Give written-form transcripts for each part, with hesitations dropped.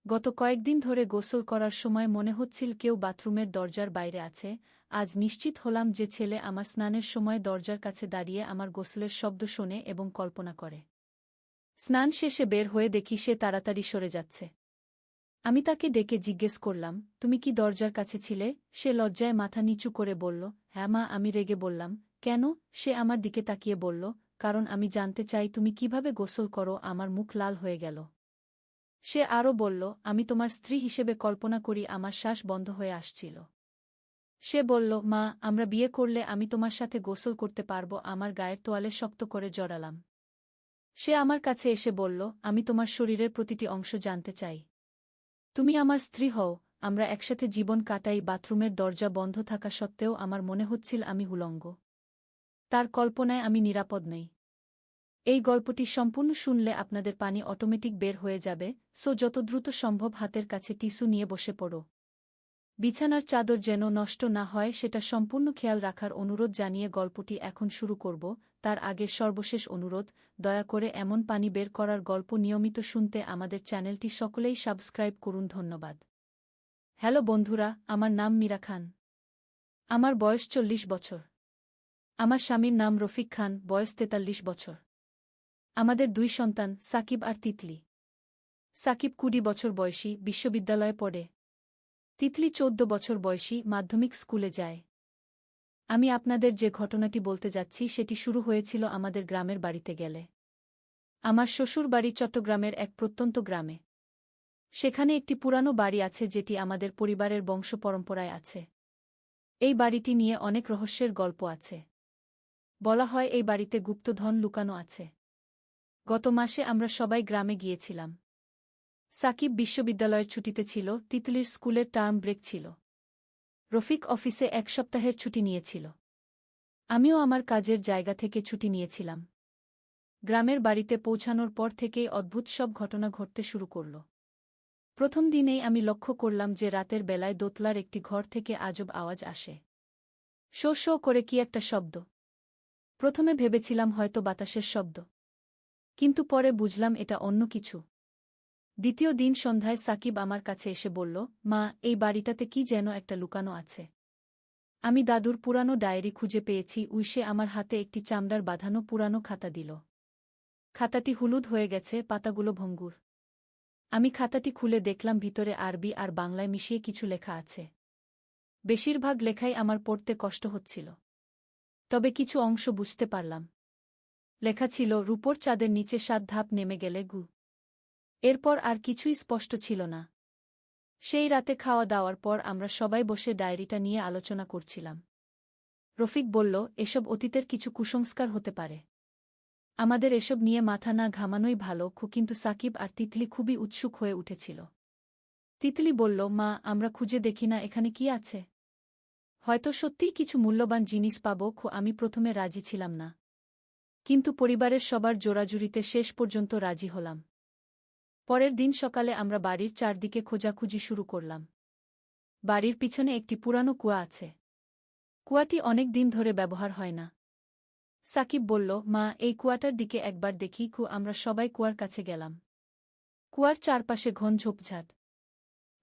গত কয়েকদিন ধরে গোসল করার সময় মনে হচ্ছিল কেউ বাথরুমের দরজার বাইরে আছে। আজ নিশ্চিত হলাম যে ছেলে আমার স্নানের সময় দরজার কাছে দাঁড়িয়ে আমার গোসলের শব্দ শোনে এবং কল্পনা করে। স্নান শেষে বের হয়ে দেখি সে তাড়াতাড়ি সরে যাচ্ছে। আমি তাকে ডেকে জিজ্ঞেস করলাম, তুমি কি দরজার কাছে ছিলে? সে লজ্জায় মাথা নিচু করে বলল, হ্যাঁ মা। আমি রেগে বললাম, কেন? সে আমার দিকে তাকিয়ে বলল, কারণ আমি জানতে চাই তুমি কিভাবে গোসল করো। আমার মুখ লাল হয়ে গেল। সে আরও বলল, আমি তোমার স্ত্রী হিসেবে কল্পনা করি। আমার শ্বাস বন্ধ হয়ে আসছিল। সে বলল, মা, আমরা বিয়ে করলে আমি তোমার সাথে গোসল করতে পারব। আমার গায়ের তোয়ালে শক্ত করে জড়ালাম। সে আমার কাছে এসে বলল, আমি তোমার শরীরের প্রতিটি অংশ জানতে চাই। তুমি আমার স্ত্রী হও, আমরা একসাথে জীবন কাটাই। বাথরুমের দরজা বন্ধ থাকা সত্ত্বেও আমার মনে হচ্ছিল আমি উলঙ্গ। তার কল্পনায় আমি নিরাপদ নেই। এই গল্পটি সম্পূর্ণ শুনলে আপনাদের পানি অটোমেটিক বের হয়ে যাবে, সো যত দ্রুত সম্ভব হাতের কাছে টিস্যু নিয়ে বসে পড়ো। বিছানার চাদর যেন নষ্ট না হয় সেটা সম্পূর্ণ খেয়াল রাখার অনুরোধ জানিয়ে গল্পটি এখন শুরু করব। তার আগে সর্বশেষ অনুরোধ, দয়া করে এমন পানি বের করার গল্প নিয়মিত শুনতে আমাদের চ্যানেলটি সকলেই সাবস্ক্রাইব করুন। ধন্যবাদ। হ্যালো বন্ধুরা, আমার নাম মীরা খান। আমার বয়স 40 বছর। আমার স্বামীর নাম রফিক খান, বয়স 43 বছর। আমাদের 2 সন্তান, সাকিব আর তিতলি। সাকিব 20 বছর বয়সী, বিশ্ববিদ্যালয়ে পড়ে। তিতলি 14 বছর বয়সী, মাধ্যমিক স্কুলে যায়। আমি আপনাদের যে ঘটনাটি বলতে যাচ্ছি সেটি শুরু হয়েছিল আমাদের গ্রামের বাড়িতে গেলে। আমার শ্বশুর বাড়ি চট্টগ্রামের এক প্রত্যন্ত গ্রামে। সেখানে একটি পুরানো বাড়ি আছে যেটি আমাদের পরিবারের বংশ পরম্পরায় আছে। এই বাড়িটি নিয়ে অনেক রহস্যের গল্প আছে। বলা হয় এই বাড়িতে গুপ্তধন লুকানো আছে। গত মাসে আমরা সবাই গ্রামে গিয়েছিলাম। সাকিব বিশ্ববিদ্যালয়ের ছুটিতে ছিল, তিতলির স্কুলের টার্ম ব্রেক ছিল। রফিক অফিসে 1 সপ্তাহের ছুটি নিয়েছিল। আমিও আমার কাজের জায়গা থেকে ছুটি নিয়েছিলাম। গ্রামের বাড়িতে পৌঁছানোর পর থেকেই অদ্ভুত সব ঘটনা ঘটতে শুরু করল। প্রথম দিনেই আমি লক্ষ্য করলাম যে রাতের বেলায় দোতলার একটি ঘর থেকে আজব আওয়াজ আসে। শো শো করে কি একটা শব্দ। প্রথমে ভেবেছিলাম হয়তো বাতাসের শব্দ, কিন্তু পরে বুঝলাম এটা অন্য কিছু। দ্বিতীয় দিন সন্ধ্যায় সাকিব আমার কাছে এসে বলল, মা, এই বাড়িটাতে কি যেন একটা লুকানো আছে। আমি দাদুর পুরানো ডায়েরি খুঁজে পেয়েছি। সে আমার হাতে একটি চামড়ার বাঁধানো পুরানো খাতা দিল। খাতাটি হলুদ হয়ে গেছে, পাতাগুলো ভঙ্গুর। আমি খাতাটি খুলে দেখলাম ভিতরে আরবি আর বাংলায় মিশিয়ে কিছু লেখা আছে। বেশিরভাগ লেখাই আমার পড়তে কষ্ট হচ্ছিল, তবে কিছু অংশ বুঝতে পারলাম। লেখা ছিল, রূপোর চাঁদের নিচে 7 ধাপ নেমে গেলে গু। এরপর আর কিছুই স্পষ্ট ছিল না। সেই রাতে খাওয়া দাওয়ার পর আমরা সবাই বসে ডায়েরিটা নিয়ে আলোচনা করছিলাম। রফিক বলল, এসব অতীতের কিছু কুসংস্কার হতে পারে। আমাদের এসব নিয়ে মাথা না ঘামানোই ভালো। কিন্তু সাকিব আর তিতলি খুবই উৎসুক হয়ে উঠেছিল। তিতলি বলল, মা, আমরা খুঁজে দেখি না এখানে কি আছে? হয়তো সত্যিই কিছু মূল্যবান জিনিস পাব। আমি প্রথমে রাজি ছিলাম না, কিন্তু পরিবারের সবার জোরাজুরিতে শেষ পর্যন্ত রাজি হলাম। পরের দিন সকালে আমরা বাড়ির চারদিকে খোঁজাখুঁজি শুরু করলাম। বাড়ির পিছনে একটি পুরানো কুয়া আছে। কুয়াটি অনেক দিন ধরে ব্যবহার হয় না। সাকিব বলল, মা, এই কুয়াটার দিকে একবার দেখি। আমরা সবাই কুয়ার কাছে গেলাম। কুয়ার চারপাশে ঘন ঝোপঝাড়।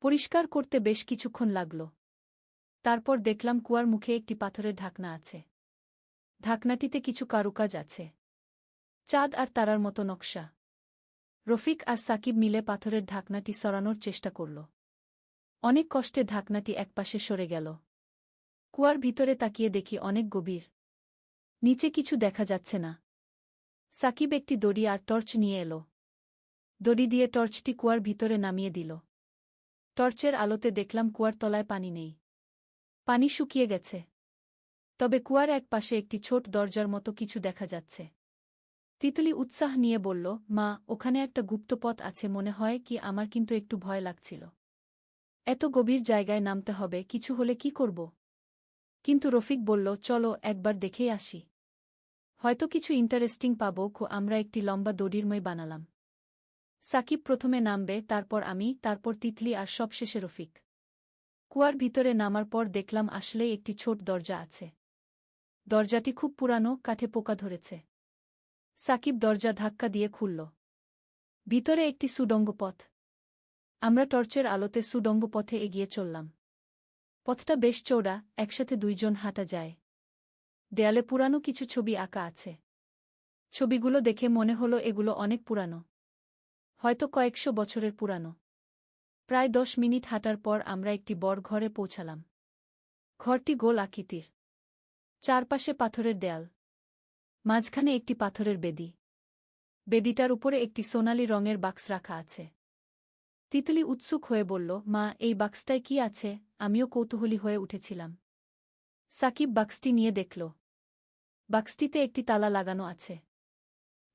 পরিষ্কার করতে বেশ কিছুক্ষণ লাগল। তারপর দেখলাম কুয়ার মুখে একটি পাথরের ঢাকনা আছে। ঢাকনাটিতে কিছু কারুকাজ আছে, চাঁদ আর তারার মতো নকশা। রফিক আর সাকিব মিলে পাথরের ঢাকনাটি সরানোর চেষ্টা করল। অনেক কষ্টে ঢাকনাটি একপাশে সরে গেল। কুয়ার ভিতরে তাকিয়ে দেখি অনেক গভীর। নিচে কিছু দেখা যাচ্ছে না। সাকিব একটি দড়ি আর টর্চ নিয়ে এলো। দড়ি দিয়ে টর্চটি কুয়ার ভিতরে নামিয়ে দিল। টর্চের আলোতে দেখলাম কুয়ার তলায় পানি নেই। পানি শুকিয়ে গেছে। তবে কুয়ার এক পাশে একটি ছোট দরজার মতো কিছু দেখা যাচ্ছে। তিতলি উৎসাহ নিয়ে বলল, মা, ওখানে একটা গুপ্ত পথ আছে মনে হয়। আমার কিন্তু একটু ভয় লাগছিল। এত গভীর জায়গায় নামতে হবে, কিছু হলে কি করব? কিন্তু রফিক বলল, চলো একবার দেখেই আসি। হয়তো কিছু ইন্টারেস্টিং পাব। আমরা একটি লম্বা দড়ির মই বানালাম। সাকিব প্রথমে নামবে, তারপর আমি, তারপর তিতলি আর সবশেষে রফিক। কুয়ার ভিতরে নামার পর দেখলাম আসলেই একটি ছোট দরজা আছে। দরজাটি খুব পুরানো, কাঠে পোকা ধরেছে। সাকিব দরজা ধাক্কা দিয়ে খুলল। ভিতরে একটি সুড়ঙ্গ পথ। আমরা টর্চের আলোতে সুডঙ্গ পথে এগিয়ে চললাম। পথটা বেশ চওড়া, একসাথে দুইজন হাঁটা যায়। দেয়ালে পুরানো কিছু ছবি আঁকা আছে। ছবিগুলো দেখে মনে হলো এগুলো অনেক পুরানো, হয়তো কয়েকশো বছরের পুরানো। প্রায় 10 মিনিট হাঁটার পর আমরা একটি বড় ঘরে পৌঁছালাম। ঘরটি গোল আকৃতির, চারপাশে পাথরের দেয়াল, মাঝখানে একটি পাথরের বেদি। বেদিটার উপরে একটি সোনালি রঙের বাক্স রাখা আছে। তিতলি উৎসুক হয়ে বলল, মা, এই বাক্সটায় কি আছে? আমিও কৌতূহলী হয়ে উঠেছিলাম। সাকিব বাক্সটি নিয়ে দেখল। বাক্সটিতে একটি তালা লাগানো আছে।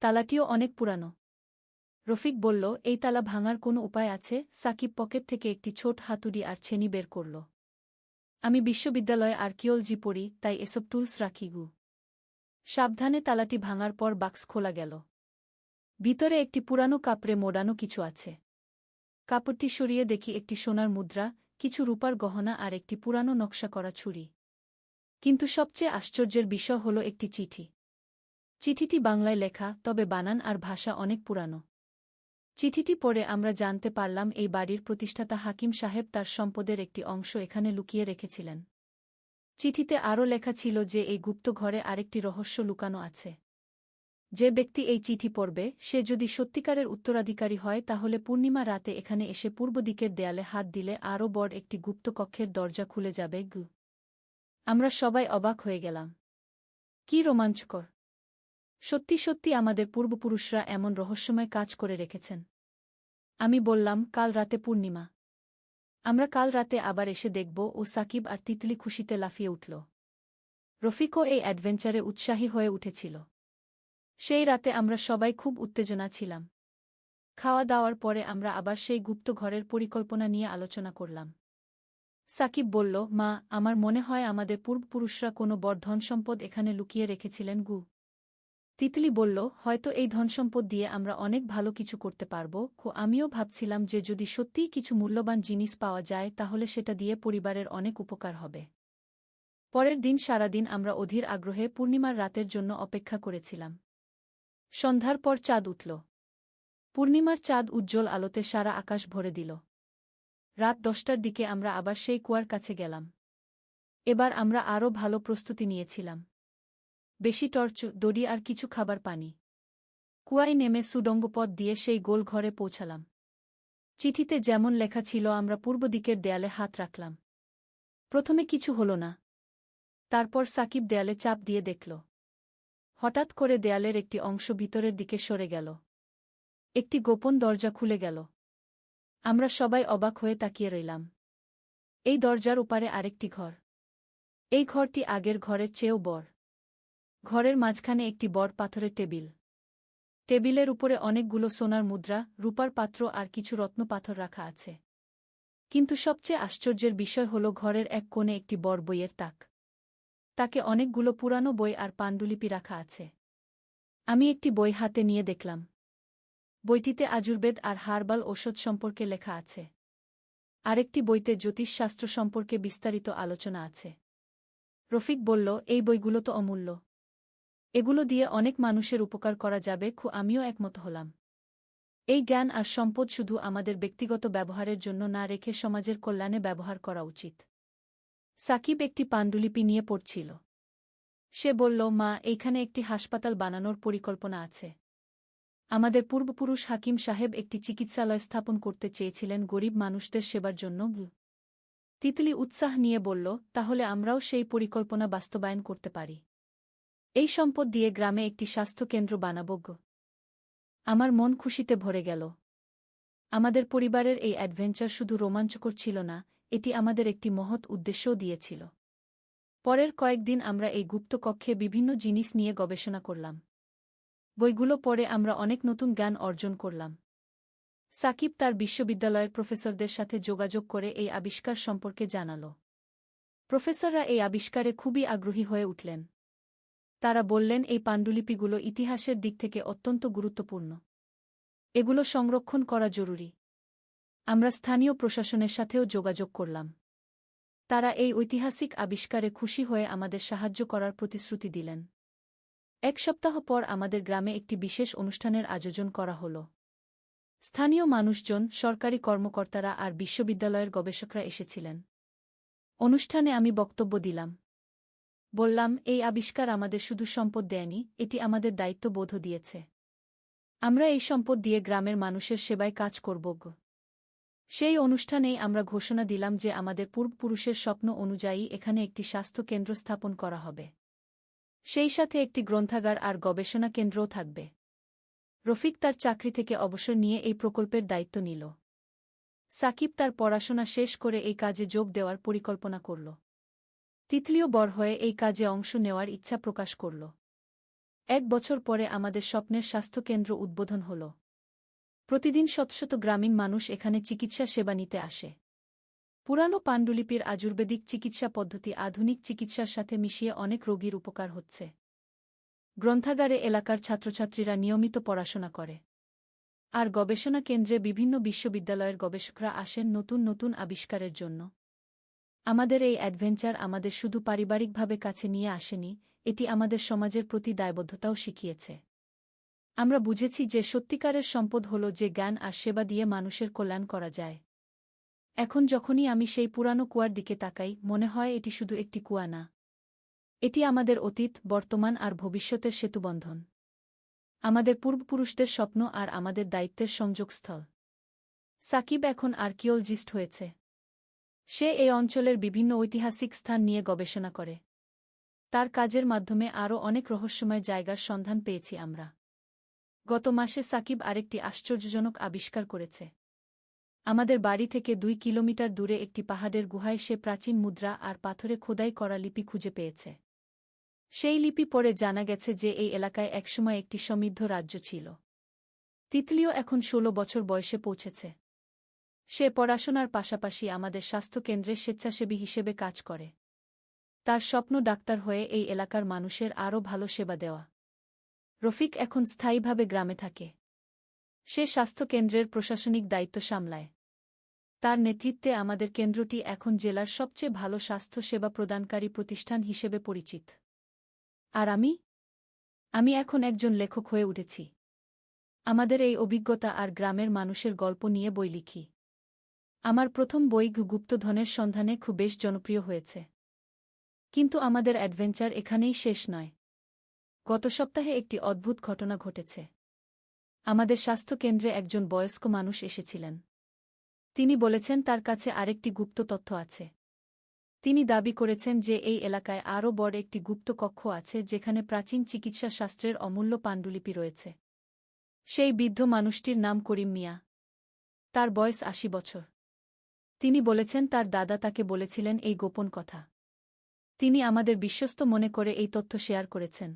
তালাটিও অনেক পুরানো। রফিক বলল, এই তালা ভাঙার কোনো উপায় আছে? সাকিব পকেট থেকে একটি ছোট হাতুড়ি আর ছেনি বের করল। আমি বিশ্ববিদ্যালয়ে আর্কিওলজি পড়ি, তাই এসব টুলস রাখি গু। সাবধানে তালাটি ভাঙার পর বাক্স খোলা গেল। ভিতরে একটি পুরানো কাপড়ে মোড়ানো কিছু আছে। কাপড়টি সরিয়ে দেখি একটি সোনার মুদ্রা, কিছু রূপার গহনা আর একটি পুরানো নকশা করা ছুরি। কিন্তু সবচেয়ে আশ্চর্যের বিষয় হল একটি চিঠি। চিঠিটি বাংলায় লেখা, তবে বানান আর ভাষা অনেক পুরানো। চিঠিটি পড়ে আমরা জানতে পারলাম এই বাড়ির প্রতিষ্ঠাতা হাকিম সাহেব তার সম্পদের একটি অংশ এখানে লুকিয়ে রেখেছিলেন। চিঠিতে আরও লেখা ছিল যে এই গুপ্ত ঘরে আরেকটি রহস্য লুকানো আছে। যে ব্যক্তি এই চিঠি পড়বে, সে যদি সত্যিকারের উত্তরাধিকারী হয় তাহলে পূর্ণিমা রাতে এখানে এসে পূর্ব দিকের দেয়ালে হাত দিলে আরও বড় একটি গুপ্ত কক্ষের দরজা খুলে যাবে। আমরা সবাই অবাক হয়ে গেলাম। কি রোমাঞ্চকর! সত্যি সত্যি আমাদের পূর্বপুরুষরা এমন রহস্যময় কাজ করে রেখেছেন। আমি বললাম, কাল রাতে পূর্ণিমা। আমরা কাল রাতে আবার এসে দেখব। ও সাকিব আর তিতলি খুশিতে লাফিয়ে উঠল। রফিকও এই অ্যাডভেঞ্চারে উৎসাহী হয়ে উঠেছিল। সেই রাতে আমরা সবাই খুব উত্তেজনা ছিলাম। খাওয়া দাওয়ার পরে আমরা আবার সেই গুপ্ত ঘরের পরিকল্পনা নিয়ে আলোচনা করলাম। সাকিব বলল, মা, আমার মনে হয় আমাদের পূর্বপুরুষরা কোনো বড় ধনসম্পদ এখানে লুকিয়ে রেখেছিলেন গু। তিতলি বলল, হয়তো এই ধনসম্পদ দিয়ে আমরা অনেক ভালো কিছু করতে পারব। আমিও ভাবছিলাম যে যদি সত্যিই কিছু মূল্যবান জিনিস পাওয়া যায় তাহলে সেটা দিয়ে পরিবারের অনেক উপকার হবে। পরের দিন সারাদিন আমরা অধীর আগ্রহে পূর্ণিমার রাতের জন্য অপেক্ষা করেছিলাম। সন্ধ্যার পর চাঁদ উঠল। পূর্ণিমার চাঁদ উজ্জ্বল আলোতে সারা আকাশ ভরে দিল। রাত 10টার দিকে আমরা আবার সেই কুয়ার কাছে গেলাম। এবার আমরা আরও ভালো প্রস্তুতি নিয়েছিলাম। বেশি টর্চ, দড়ি আর কিছু খাবার পানি। কুয়ায় নেমে সুডঙ্গ পথ দিয়ে সেই গোল ঘরে পৌঁছালাম। চিঠিতে যেমন লেখা ছিল আমরা পূর্ব দিকের দেয়ালে হাত রাখলাম। প্রথমে কিছু হল না। তারপর সাকিব দেয়ালে চাপ দিয়ে দেখল। হঠাৎ করে দেয়ালের একটি অংশ ভিতরের দিকে সরে গেল। একটি গোপন দরজা খুলে গেল। আমরা সবাই অবাক হয়ে তাকিয়ে রইলাম। এই দরজার ওপারে আরেকটি ঘর। এই ঘরটি আগের ঘরের চেয়েও বড়। ঘরের মাঝখানে একটি বড় পাথরের টেবিল। টেবিলের উপরে অনেকগুলো সোনার মুদ্রা, রূপার পাত্র আর কিছু রত্ন পাথর রাখা আছে। কিন্তু সবচেয়ে আশ্চর্যের বিষয় হল ঘরের এক কোণে একটি বড় বইয়ের তাক। তাকে অনেকগুলো পুরানো বই আর পাণ্ডুলিপি রাখা আছে। আমি একটি বই হাতে নিয়ে দেখলাম। বইটিতে আজুর্বেদ আর হার্বাল ঔষধ সম্পর্কে লেখা আছে। আরেকটি বইতে জ্যোতিষশাস্ত্র সম্পর্কে বিস্তারিত আলোচনা আছে। রফিক বলল, এই বইগুলো তো অমূল্য। এগুলো দিয়ে অনেক মানুষের উপকার করা যাবে। আমিও একমত হলাম। এই জ্ঞান আর সম্পদ শুধু আমাদের ব্যক্তিগত ব্যবহারের জন্য না রেখে সমাজের কল্যাণে ব্যবহার করা উচিত। সাকিব একটি পাণ্ডুলিপি নিয়ে পড়ছিল। সে বলল, মা, এইখানে একটি হাসপাতাল বানানোর পরিকল্পনা আছে। আমাদের পূর্বপুরুষ হাকিম সাহেব একটি চিকিৎসালয় স্থাপন করতে চেয়েছিলেন গরিব মানুষদের সেবার জন্য। তিতলি উৎসাহ নিয়ে বলল, তাহলে আমরাও সেই পরিকল্পনা বাস্তবায়ন করতে পারি। এই সম্পদ দিয়ে গ্রামে একটি স্বাস্থ্যকেন্দ্র বানাব। আমার মন খুশিতে ভরে গেল। আমাদের পরিবারের এই অ্যাডভেঞ্চার শুধু রোমাঞ্চকর ছিল না, এটি আমাদের একটি মহৎ উদ্দেশ্যও দিয়েছিল। পরের কয়েকদিন আমরা এই গুপ্ত কক্ষে বিভিন্ন জিনিস নিয়ে গবেষণা করলাম। বইগুলো পড়ে আমরা অনেক নতুন জ্ঞান অর্জন করলাম। সাকিব তার বিশ্ববিদ্যালয়ের প্রফেসরদের সাথে যোগাযোগ করে এই আবিষ্কার সম্পর্কে জানাল। প্রফেসররা এই আবিষ্কারে খুবই আগ্রহী হয়ে উঠলেন। তারা বললেন, এই পাণ্ডুলিপিগুলো ইতিহাসের দিক থেকে অত্যন্ত গুরুত্বপূর্ণ। এগুলো সংরক্ষণ করা জরুরি। আমরা স্থানীয় প্রশাসনের সাথেও যোগাযোগ করলাম। তারা এই ঐতিহাসিক আবিষ্কারে খুশি হয়ে আমাদের সাহায্য করার প্রতিশ্রুতি দিলেন। 1 সপ্তাহ পর আমাদের গ্রামে একটি বিশেষ অনুষ্ঠানের আয়োজন করা হল। স্থানীয় মানুষজন, সরকারি কর্মকর্তারা আর বিশ্ববিদ্যালয়ের গবেষকরা এসেছিলেন। অনুষ্ঠানে আমি বক্তব্য দিলাম। বললাম, এই আবিষ্কার আমাদের শুধু সম্পদ দেয়নি, এটি আমাদের দায়িত্ববোধও দিয়েছে। আমরা এই সম্পদ দিয়ে গ্রামের মানুষের সেবায় কাজ করব। সেই অনুষ্ঠানেই আমরা ঘোষণা দিলাম যে আমাদের পূর্বপুরুষের স্বপ্ন অনুযায়ী এখানে একটি স্বাস্থ্য কেন্দ্র স্থাপন করা হবে। সেই সাথে একটি গ্রন্থাগার আর গবেষণা কেন্দ্রও থাকবে। রফিক তার চাকরি থেকে অবসর নিয়ে এই প্রকল্পের দায়িত্ব নিল। সাকিব তার পড়াশোনা শেষ করে এই কাজে যোগ দেওয়ার পরিকল্পনা করল। তিতলিও বড় হয়ে এই কাজে অংশ নেওয়ার ইচ্ছা প্রকাশ করল। 1 বছর পরে আমাদের স্বপ্নের স্বাস্থ্যকেন্দ্র উদ্বোধন হল। প্রতিদিন শত শত গ্রামীণ মানুষ এখানে চিকিৎসা সেবা নিতে আসে। পুরানো পাণ্ডুলিপির আয়ুর্বেদিক চিকিৎসা পদ্ধতি আধুনিক চিকিৎসার সাথে মিশিয়ে অনেক রোগীর উপকার হচ্ছে। গ্রন্থাগারে এলাকার ছাত্রছাত্রীরা নিয়মিত পড়াশোনা করে। আর গবেষণা কেন্দ্রে বিভিন্ন বিশ্ববিদ্যালয়ের গবেষকরা আসেন নতুন নতুন আবিষ্কারের জন্য। আমাদের এই অ্যাডভেঞ্চার আমাদের শুধু পারিবারিকভাবে কাছে নিয়ে আসেনি, এটি আমাদের সমাজের প্রতি দায়বদ্ধতাও শিখিয়েছে। আমরা বুঝেছি যে সত্যিকারের সম্পদ হল যে জ্ঞান আর সেবা দিয়ে মানুষের কল্যাণ করা যায়। এখন যখনই আমি সেই পুরানো কুয়ার দিকে তাকাই, মনে হয় এটি শুধু একটি কুয়া না। এটি আমাদের অতীত, বর্তমান আর ভবিষ্যতের সেতুবন্ধন। আমাদের পূর্বপুরুষদের স্বপ্ন আর আমাদের দায়িত্বের সংযোগস্থল। সাকিব এখন আর্কিওলজিস্ট হয়েছে। সে এই অঞ্চলের বিভিন্ন ঐতিহাসিক স্থান নিয়ে গবেষণা করে। তার কাজের মাধ্যমে আরও অনেক রহস্যময় জায়গার সন্ধান পেয়েছি আমরা। গত মাসে সাকিব আরেকটি আশ্চর্যজনক আবিষ্কার করেছে। আমাদের বাড়ি থেকে 2 কিলোমিটার দূরে একটি পাহাড়ের গুহায় সে প্রাচীন মুদ্রা আর পাথরে খোদাই করা লিপি খুঁজে পেয়েছে। সেই লিপি পড়ে জানা গেছে যে এই এলাকায় একসময় একটি সমৃদ্ধ রাজ্য ছিল। তিতলিও এখন 16 বছর বয়সে পৌঁছেছে। সে পড়াশোনার পাশাপাশি আমাদের স্বাস্থ্যকেন্দ্রে স্বেচ্ছাসেবী হিসেবে কাজ করে। তার স্বপ্ন ডাক্তার হয়ে এই এলাকার মানুষের আরও ভালো সেবা দেওয়া। রফিক এখন স্থায়ীভাবে গ্রামে থাকে। সে স্বাস্থ্যকেন্দ্রের প্রশাসনিক দায়িত্ব সামলায়। তার নেতৃত্বে আমাদের কেন্দ্রটি এখন জেলার সবচেয়ে ভালো স্বাস্থ্য সেবা প্রদানকারী প্রতিষ্ঠান হিসেবে পরিচিত। আর আমি এখন একজন লেখক হয়ে উঠেছি। আমাদের এই অভিজ্ঞতা আর গ্রামের মানুষের গল্প নিয়ে বই লিখি। আমার প্রথম বই গুপ্তধনের সন্ধানে খুব বেশ জনপ্রিয় হয়েছে। কিন্তু আমাদের অ্যাডভেঞ্চার এখানেই শেষ নয়। গত সপ্তাহে একটি অদ্ভুত ঘটনা ঘটেছে। আমাদের স্বাস্থ্যকেন্দ্রে একজন বয়স্ক মানুষ এসেছিলেন। তিনি বলেছেন তার কাছে আরেকটি গুপ্ত তথ্য আছে। তিনি দাবি করেছেন যে এই এলাকায় আরও বড় একটি গুপ্ত কক্ষ আছে যেখানে প্রাচীন চিকিৎসা শাস্ত্রের অমূল্য পাণ্ডুলিপি রয়েছে। সেই বৃদ্ধ মানুষটির নাম করিম মিয়া। তার বয়স 80 বছর। তিনি বলেছেন তার দাদা তাকে বলেছিলেন এই গোপন কথা। তিনি আমাদের বিশ্বস্ত মনে করে এই তথ্য শেয়ার করেছেন।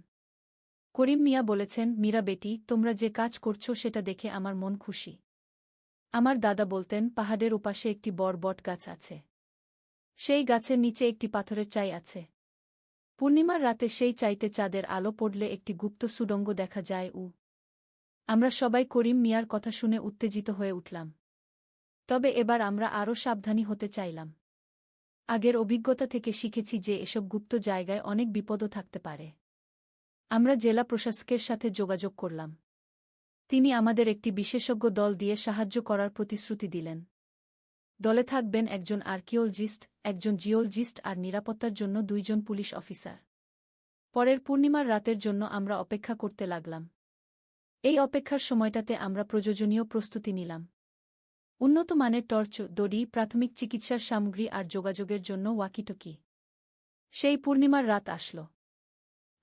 করিম মিয়া বলেছেন, মীরা বেটি, তোমরা যে কাজ করছো সেটা দেখে আমার মন খুশি। আমার দাদা বলতেন পাহাড়ের ওপাশে একটি বড় বট গাছ আছে। সেই গাছের নিচে একটি পাথরের চাই আছে। পূর্ণিমার রাতে সেই চাইতে চাঁদের আলো পড়লে একটি গুপ্ত সুড়ঙ্গ দেখা যায়। আমরা সবাই করিম মিয়ার কথা শুনে উত্তেজিত হয়ে উঠলাম। তবে এবার আমরা আরও সাবধানী হতে চাইলাম। আগের অভিজ্ঞতা থেকে শিখেছি যে এসব গুপ্ত জায়গায় অনেক বিপদও থাকতে পারে। আমরা জেলা প্রশাসকের সাথে যোগাযোগ করলাম। তিনি আমাদের একটি বিশেষজ্ঞ দল দিয়ে সাহায্য করার প্রতিশ্রুতি দিলেন। দলে থাকবেন একজন আর্কিওলজিস্ট, একজন জিওলজিস্ট আর নিরাপত্তার জন্য 2 জন পুলিশ অফিসার। পরের পূর্ণিমার রাতের জন্য আমরা অপেক্ষা করতে লাগলাম। এই অপেক্ষার সময়টাতে আমরা প্রয়োজনীয় প্রস্তুতি নিলাম। উন্নত মানের টর্চ, দড়ি, প্রাথমিক চিকিৎসার সামগ্রী আর যোগাযোগের জন্য ওয়াকিটকি। সেই পূর্ণিমার রাত আসল।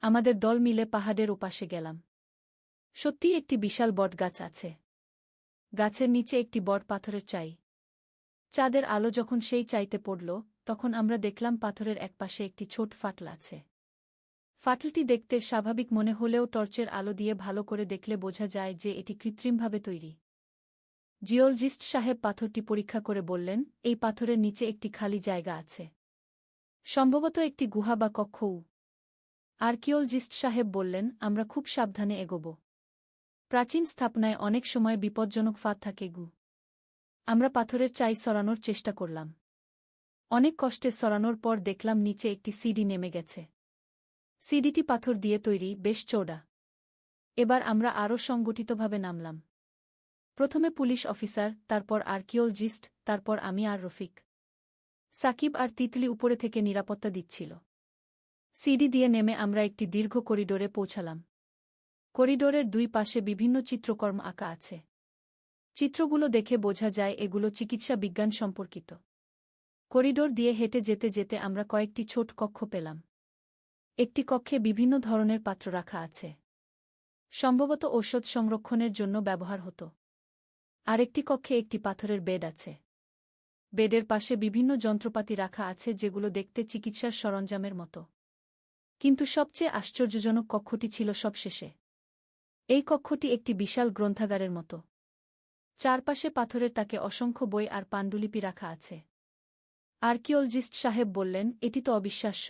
আমাদের দল মিলে পাহাড়ের ওপাশে গেলাম। সত্যিই একটি বিশাল বটগাছ আছে। গাছের নিচে একটি বড় পাথরের চাই। চাঁদের আলো যখন সেই চাইতে পড়ল, তখন আমরা দেখলাম পাথরের একপাশে একটি ছোট ফাটল আছে। ফাটলটি দেখতে স্বাভাবিক মনে হলেও টর্চের আলো দিয়ে ভালো করে দেখলে বোঝা যায় যে এটি কৃত্রিমভাবে তৈরি। জিওলজিস্ট সাহেব পাথরটি পরীক্ষা করে বললেন, এই পাথরের নিচে একটি খালি জায়গা আছে। সম্ভবত একটি গুহা বা কক্ষ। আর্কিওলজিস্ট সাহেব বললেন, আমরা খুব সাবধানে এগোব। প্রাচীন স্থাপনায় অনেক সময় বিপজ্জনক ফাঁদ থাকে। আমরা পাথরের চাই সরানোর চেষ্টা করলাম। অনেক কষ্টে সরানোর পর দেখলাম নিচে একটি সিঁড়ি নেমে গেছে। সিঁড়িটি পাথর দিয়ে তৈরি, বেশ চওড়া। এবার আমরা আরও সংগঠিতভাবে নামলাম। প্রথমে পুলিশ অফিসার, তারপর আর্কিওলজিস্ট, তারপর আমি আর রফিক। সাকিব আর তিতলি উপরে থেকে নিরাপত্তা দিচ্ছিল। সিঁড়ি দিয়ে নেমে আমরা একটি দীর্ঘ করিডোরে পৌঁছালাম। করিডোরের দুই পাশে বিভিন্ন চিত্রকর্ম আঁকা আছে। চিত্রগুলো দেখে বোঝা যায় এগুলো চিকিৎসা বিজ্ঞান সম্পর্কিত। করিডোর দিয়ে হেঁটে যেতে যেতে আমরা কয়েকটি ছোট কক্ষ পেলাম। একটি কক্ষে বিভিন্ন ধরনের পাত্র রাখা আছে, সম্ভবত ঔষধ সংরক্ষণের জন্য ব্যবহার হতো। আরেকটি কক্ষে একটি পাথরের বেড আছে। বেডের পাশে বিভিন্ন যন্ত্রপাতি রাখা আছে যেগুলো দেখতে চিকিৎসার সরঞ্জামের মতো। কিন্তু সবচেয়ে আশ্চর্যজনক কক্ষটি ছিল সবশেষে। এই কক্ষটি একটি বিশাল গ্রন্থাগারের মতো। চারপাশে পাথরের তাকে অসংখ্য বই আর পাণ্ডুলিপি রাখা আছে। আর্কিওলজিস্ট সাহেব বললেন, এটি তো অবিশ্বাস্য।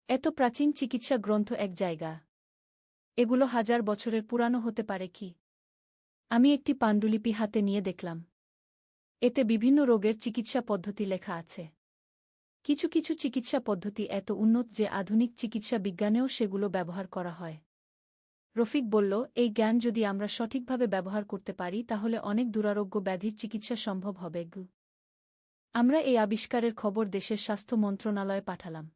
এত প্রাচীন চিকিৎসা গ্রন্থ এক জায়গা। এগুলো 1000 বছরের পুরানো হতে পারে কি? আমি একটি পাণ্ডুলিপি হাতে নিয়ে দেখলাম। এতে বিভিন্ন রোগের চিকিৎসা পদ্ধতি লেখা আছে। কিছু কিছু চিকিৎসা পদ্ধতি এত উন্নত যে আধুনিক চিকিৎসা বিজ্ঞানেও সেগুলো ব্যবহার করা হয়। রফিক বলল, এই জ্ঞান যদি আমরা সঠিকভাবে ব্যবহার করতে পারি তাহলে অনেক দুরারোগ্য ব্যাধির চিকিৎসা সম্ভব হবে। আমরা এই আবিষ্কারের খবর দেশের স্বাস্থ্য মন্ত্রণালয়ে পাঠালাম।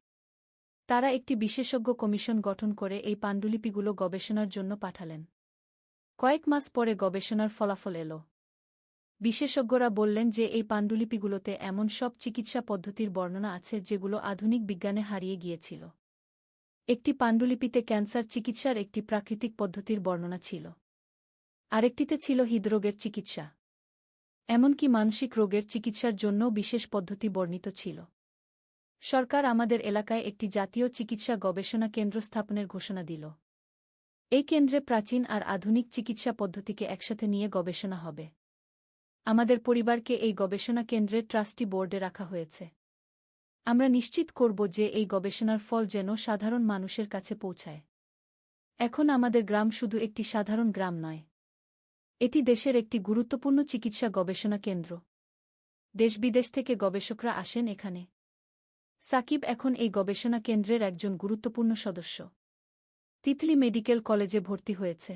তারা একটি বিশেষজ্ঞ কমিশন গঠন করে এই পাণ্ডুলিপিগুলো গবেষণার জন্য পাঠালেন। কয়েক মাস পরে গবেষণার ফলাফল এলো। বিশেষজ্ঞরা বললেন যে এই পাণ্ডুলিপিগুলোতে এমন সব চিকিৎসা পদ্ধতির বর্ণনা আছে যেগুলো আধুনিক বিজ্ঞানে হারিয়ে গিয়েছিল। একটি পাণ্ডুলিপিতে ক্যান্সার চিকিৎসার একটি প্রাকৃতিক পদ্ধতির বর্ণনা ছিল। আরেকটিতে ছিল হৃদরোগের চিকিৎসা। এমনকি মানসিক রোগের চিকিৎসার জন্য বিশেষ পদ্ধতি বর্ণিত ছিল। সরকার আমাদের এলাকায় একটি জাতীয় চিকিৎসা গবেষণা কেন্দ্র স্থাপনের ঘোষণা দিল। এই কেন্দ্রে প্রাচীন আর আধুনিক চিকিৎসা পদ্ধতিকে একসাথে নিয়ে গবেষণা হবে। আমাদের পরিবারকে এই গবেষণা কেন্দ্রের ট্রাস্টি বোর্ডে রাখা হয়েছে। আমরা নিশ্চিত করব যে এই গবেষণার ফল যেন সাধারণ মানুষের কাছে পৌঁছায়। এখন আমাদের গ্রাম শুধু একটি সাধারণ গ্রাম নয়। এটি দেশের একটি গুরুত্বপূর্ণ চিকিৎসা গবেষণা কেন্দ্র। দেশ-বিদেশ থেকে গবেষকরা আসেন এখানে। সাকিব এখন এই গবেষণা কেন্দ্রের একজন গুরুত্বপূর্ণ সদস্য। তিতলি মেডিকেল কলেজে ভর্তি হয়েছে।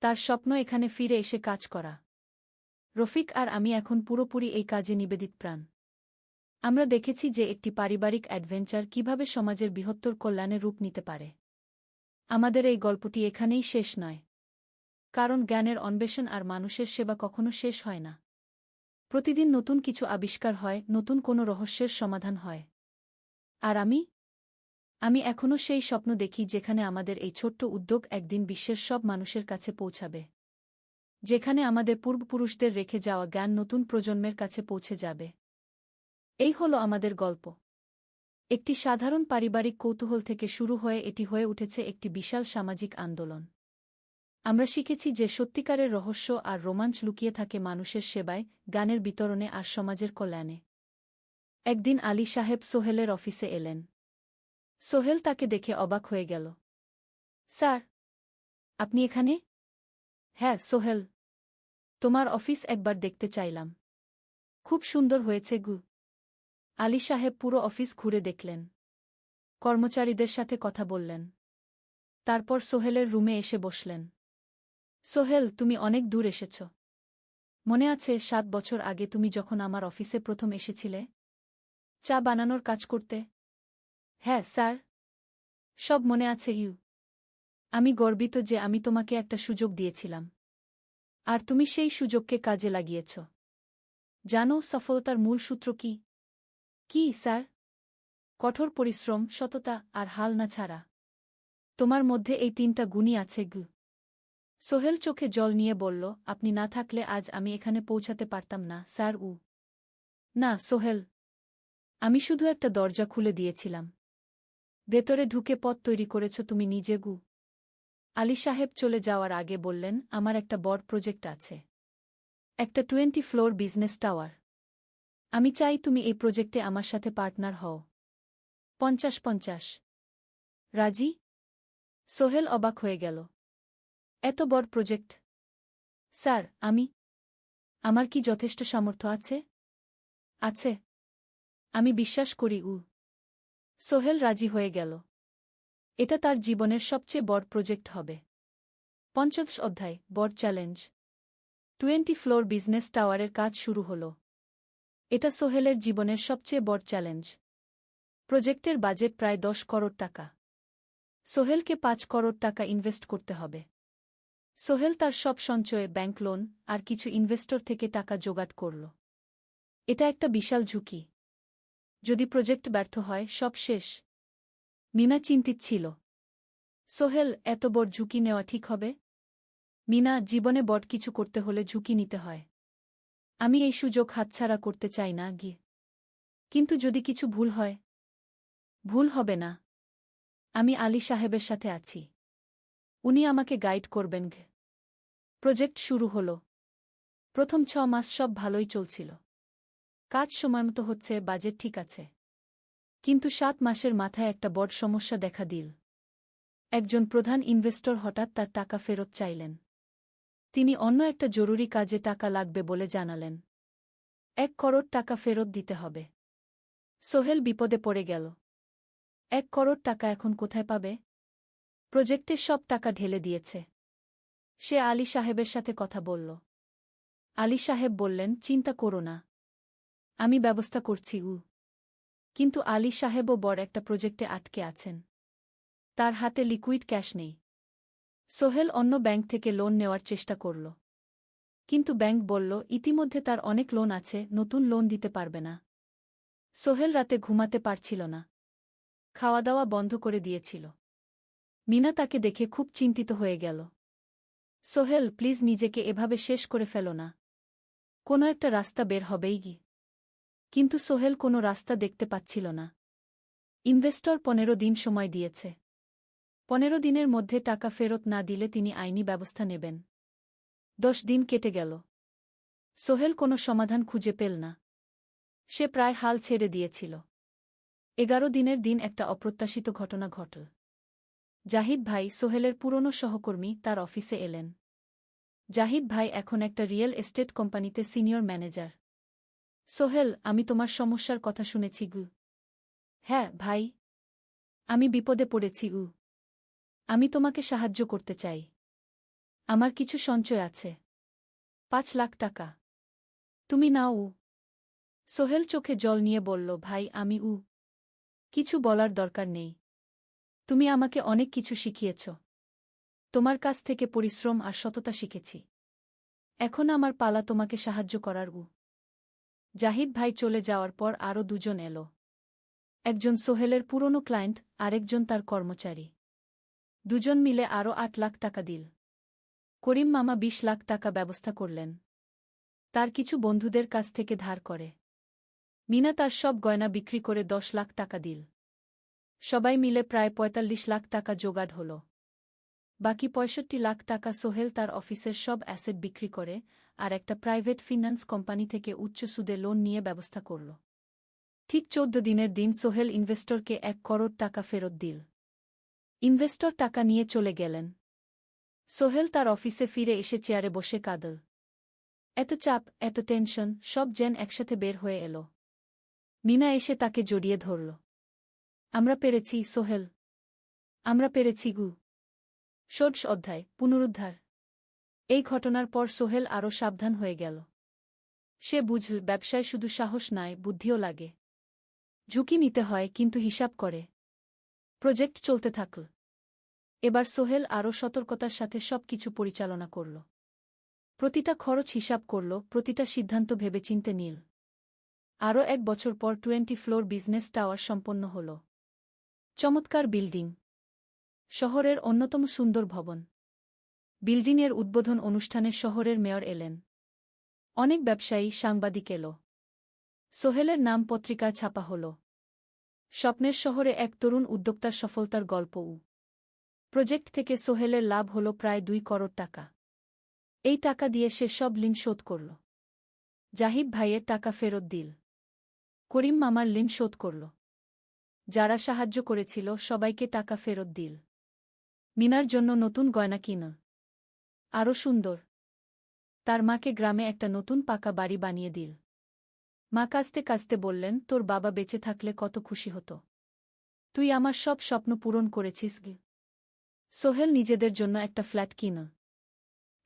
তার স্বপ্ন এখানে ফিরে এসে কাজ করা। রফিক আর আমি এখন পুরোপুরি এই কাজে নিবেদিত প্রাণ। আমরা দেখেছি যে একটি পারিবারিক অ্যাডভেঞ্চার কিভাবে সমাজের বৃহত্তর কল্যাণে রূপ নিতে পারে। আমাদের এই গল্পটি এখানেই শেষ নয়। কারণ জ্ঞানের অন্বেষণ আর মানুষের সেবা কখনো শেষ হয় না। প্রতিদিন নতুন কিছু আবিষ্কার হয়, নতুন কোনো রহস্যের সমাধান হয়। আর আমি এখনও সেই স্বপ্ন দেখি যেখানে আমাদের এই ছোট্ট উদ্যোগ একদিন বিশ্বের সব মানুষের কাছে পৌঁছাবে। যেখানে আমাদের পূর্বপুরুষদের রেখে যাওয়া জ্ঞান নতুন প্রজন্মের কাছে পৌঁছে যাবে। এই হল আমাদের গল্প। একটি সাধারণ পারিবারিক কৌতূহল থেকে শুরু হয়ে এটি হয়ে উঠেছে একটি বিশাল সামাজিক আন্দোলন। আমরা শিখেছি যে সত্যিকারের রহস্য আর রোমাঞ্চ লুকিয়ে থাকে মানুষের সেবায়, জ্ঞানের বিতরণে আর সমাজের কল্যাণে। একদিন আলী সাহেব সোহেলের অফিসে এলেন। সোহেল তাকে দেখে অবাক হয়ে গেল। স্যার, আপনি এখানে? হ্যাঁ সোহেল, তোমার অফিস একবার দেখতে চাইলাম। খুব সুন্দর হয়েছে গু। আলী সাহেব পুরো অফিস ঘুরে দেখলেন। কর্মচারীদের সাথে কথা বললেন। তারপর সোহেলের রুমে এসে বসলেন। সোহেল, তুমি অনেক দূর এসেছ। মনে আছে 7 বছর আগে তুমি যখন আমার অফিসে প্রথম এসেছিলে? চা বানানোর কাজ করতে? হ্যাঁ স্যার, সব মনে আছে। আমি গর্বিত যে আমি তোমাকে একটা সুযোগ দিয়েছিলাম। আর তুমি সেই সুযোগকে কাজে লাগিয়েছ। জানো সফলতার মূল সূত্র কি? কি স্যার? কঠোর পরিশ্রম, সততা আর হাল না ছাড়া। তোমার মধ্যে এই 3টা গুণই আছে গু। সোহেল চোখে জল নিয়ে বলল, আপনি না থাকলে আজ আমি এখানে পৌঁছাতে পারতাম না স্যার। না সোহেল, আমি শুধু একটা দরজা খুলে দিয়েছিলাম। ভেতরে ঢুকে পথ তৈরি করেছ তুমি নিজে গু। আলী সাহেব চলে যাওয়ার আগে বললেন, আমার একটা বড় প্রজেক্ট আছে। একটা 20 ফ্লোর বিজনেস টাওয়ার। আমি চাই তুমি এই প্রজেক্টে আমার সাথে পার্টনার হও। 50-50। রাজি? সোহেল অবাক হয়ে গেল। এত বড় প্রজেক্ট? স্যার, আমার কি যথেষ্ট সামর্থ্য আছে? আছে। আমি বিশ্বাস করি। সোহেল রাজি হয়ে গেল। এটা তার জীবনের সবচেয়ে বড় প্রজেক্ট হবে। 50 অধ্যায়, বড় চ্যালেঞ্জ। 20 ফ্লোর বিজনেস টাওয়ারের কাজ শুরু হল। এটা সোহেলের জীবনের সবচেয়ে বড় চ্যালেঞ্জ। প্রজেক্টের বাজেট প্রায় 10 করোড় টাকা। সোহেলকে 5 করোড় টাকা ইনভেস্ট করতে হবে। সোহেল তার সব সঞ্চয়ে ব্যাংক লোন আর কিছু ইনভেস্টর থেকে টাকা জোগাড় করল। এটা একটা বিশাল ঝুঁকি। যদি প্রজেক্ট ব্যর্থ হয় সব শেষ। মিনা চিন্তিত ছিল। সোহেল, এত বড় ঝুঁকি নেওয়া ঠিক হবে? মিনা, জীবনে বড় কিছু করতে হলে ঝুঁকি নিতে হয়। আমি এই সুযোগ হাতছাড়া করতে চাই না কিন্তু যদি কিছু ভুল হয়? ভুল হবে না। আমি আলী সাহেবের সাথে আছি। উনি আমাকে গাইড করবেন। প্রজেক্ট শুরু হল। প্রথম 6 মাস সব ভালোই চলছিল। কাজ সময়মতো হচ্ছে, বাজেট ঠিক আছে। কিন্তু 7 মাসের মাথায় একটা বড় সমস্যা দেখা দিল। একজন প্রধান ইনভেস্টর হঠাৎ তার টাকা ফেরত চাইলেন। তিনি অন্য একটা জরুরি কাজে টাকা লাগবে বলে জানালেন। 1 করোড় টাকা ফেরত দিতে হবে। সোহেল বিপদে পড়ে গেল। 1 করোড় টাকা এখন কোথায় পাবে? প্রজেক্টের সব টাকা ঢেলে দিয়েছে। সে আলী সাহেবের সাথে কথা বলল। আলী সাহেব বললেন, চিন্তা করো না, আমি ব্যবস্থা করছি। কিন্তু আলী সাহেবও বড় একটা প্রজেক্টে আটকে আছেন। তার হাতে লিকুইড ক্যাশ নেই। সোহেল অন্য ব্যাংক থেকে লোন নেওয়ার চেষ্টা করল। কিন্তু ব্যাংক বলল, ইতিমধ্যে তার অনেক লোন আছে, নতুন লোন দিতে পারবে না। সোহেল রাতে ঘুমাতে পারছিল না। খাওয়া দাওয়া বন্ধ করে দিয়েছিল। মিনা তাকে দেখে খুব চিন্তিত হয়ে গেল। সোহেল, প্লিজ নিজেকে এভাবে শেষ করে ফেলো না। কোনো একটা রাস্তা বের হবেই। কিন্তু সোহেল কোনো রাস্তা দেখতে পাচ্ছিল না। ইনভেস্টর 15 দিন সময় দিয়েছে। 15 দিনের মধ্যে টাকা ফেরত না দিলে তিনি আইনি ব্যবস্থা নেবেন। 10 দিন কেটে গেল। সোহেল কোনো সমাধান খুঁজে পেল না। সে প্রায় হাল ছেড়ে দিয়েছিল। 11 দিনের দিন একটা অপ্রত্যাশিত ঘটনা ঘটল। জাহিদ ভাই, সোহেলের পুরনো সহকর্মী, তার অফিসে এলেন। জাহিদ ভাই এখন একটা রিয়েল এস্টেট কোম্পানিতে সিনিয়র ম্যানেজার। সোহেল, আমি তোমার সমস্যার কথা শুনেছি। হ্যাঁ ভাই, আমি বিপদে পড়েছি। আমি তোমাকে সাহায্য করতে চাই। আমার কিছু সঞ্চয় আছে, 5 লাখ টাকা। তুমি নাও। সোহেল চোখে জল নিয়ে বলল, ভাই আমি কিছু বলার দরকার নেই। তুমি আমাকে অনেক কিছু শিখিয়েছ। তোমার কাছ থেকে পরিশ্রম আর সততা শিখেছি। এখন আমার পালা তোমাকে সাহায্য করার। জাহিদ ভাই চলে যাওয়ার পর আরও 2 জন এলো। একজন সোহেলের পুরনো ক্লায়েন্ট, আরেকজন তার কর্মচারী। 2 জন মিলে আরও 8 লাখ টাকা দিল। করিম মামা 20 লাখ টাকা ব্যবস্থা করলেন। তার কিছু বন্ধুদের কাছ থেকে ধার করে। মিনা তার সব গয়না বিক্রি করে 10 লাখ টাকা দিল। সবাই মিলে প্রায় 45 লাখ টাকা জোগাড় হল। বাকি 65 লাখ টাকা সোহেল তার অফিসের সব অ্যাসেট বিক্রি করে আর একটা প্রাইভেট ফিন্যান্স কোম্পানি থেকে উচ্চ সুদে লোন নিয়ে ব্যবস্থা করল। ঠিক 14 দিনের দিন সোহেল ইনভেস্টরকে 1 করোড় টাকা ফেরত দিল। ইনভেস্টর টাকা নিয়ে চলে গেলেন। সোহেল তার অফিসে ফিরে এসে চেয়ারে বসে কাঁদল। এত চাপ, এত টেনশন, সব যেন একসাথে বের হয়ে এলো। মিনা এসে তাকে জড়িয়ে ধরল। আমরা পেরেছি সোহেল, আমরা পেরেছি। ষোড়শ অধ্যায়, পুনরুদ্ধার। এই ঘটনার পর সোহেল আরও সাবধান হয়ে গেল। সে বুঝল, ব্যবসায় শুধু সাহস নয়, বুদ্ধিও লাগে। ঝুঁকি নিতে হয়, কিন্তু হিসাব করে। প্রজেক্ট চলতে থাকল। এবার সোহেল আরও সতর্কতার সাথে সবকিছু পরিচালনা করল। প্রতিটা খরচ হিসাব করল, প্রতিটা সিদ্ধান্ত ভেবেচিন্তে নিল। আরও 1 বছর পর 20 ফ্লোর বিজনেস টাওয়ার সম্পন্ন হল। চমৎকার বিল্ডিং, শহরের অন্যতম সুন্দর ভবন। বিল্ডিংয়ের উদ্বোধন অনুষ্ঠানে শহরের মেয়র এলেন। অনেক ব্যবসায়ী, সাংবাদিক এল। সোহেলের নাম পত্রিকায় ছাপা হল। স্বপ্নের শহরে এক তরুণ উদ্যোক্তার সফলতার গল্প। প্রজেক্ট থেকে সোহেলের লাভ হল প্রায় 2 করোড় টাকা। এই টাকা দিয়ে সে সব ঋণ শোধ করল। জাহিদ ভাইয়ের টাকা ফেরত দিল। করিম মামার ঋণ শোধ করল। যারা সাহায্য করেছিল সবাইকে টাকা ফেরত দিল। মিনার জন্য নতুন গয়না কিনল, আরও সুন্দর। তার মাকে গ্রামে একটা নতুন পাকা বাড়ি বানিয়ে দিল। মা কাঁদতে কাঁদতে বললেন, তোর বাবা বেঁচে থাকলে কত খুশি হতো। তুই আমার সব স্বপ্ন পূরণ করেছিস। সোহেল নিজেদের জন্য একটা ফ্ল্যাট কিনল।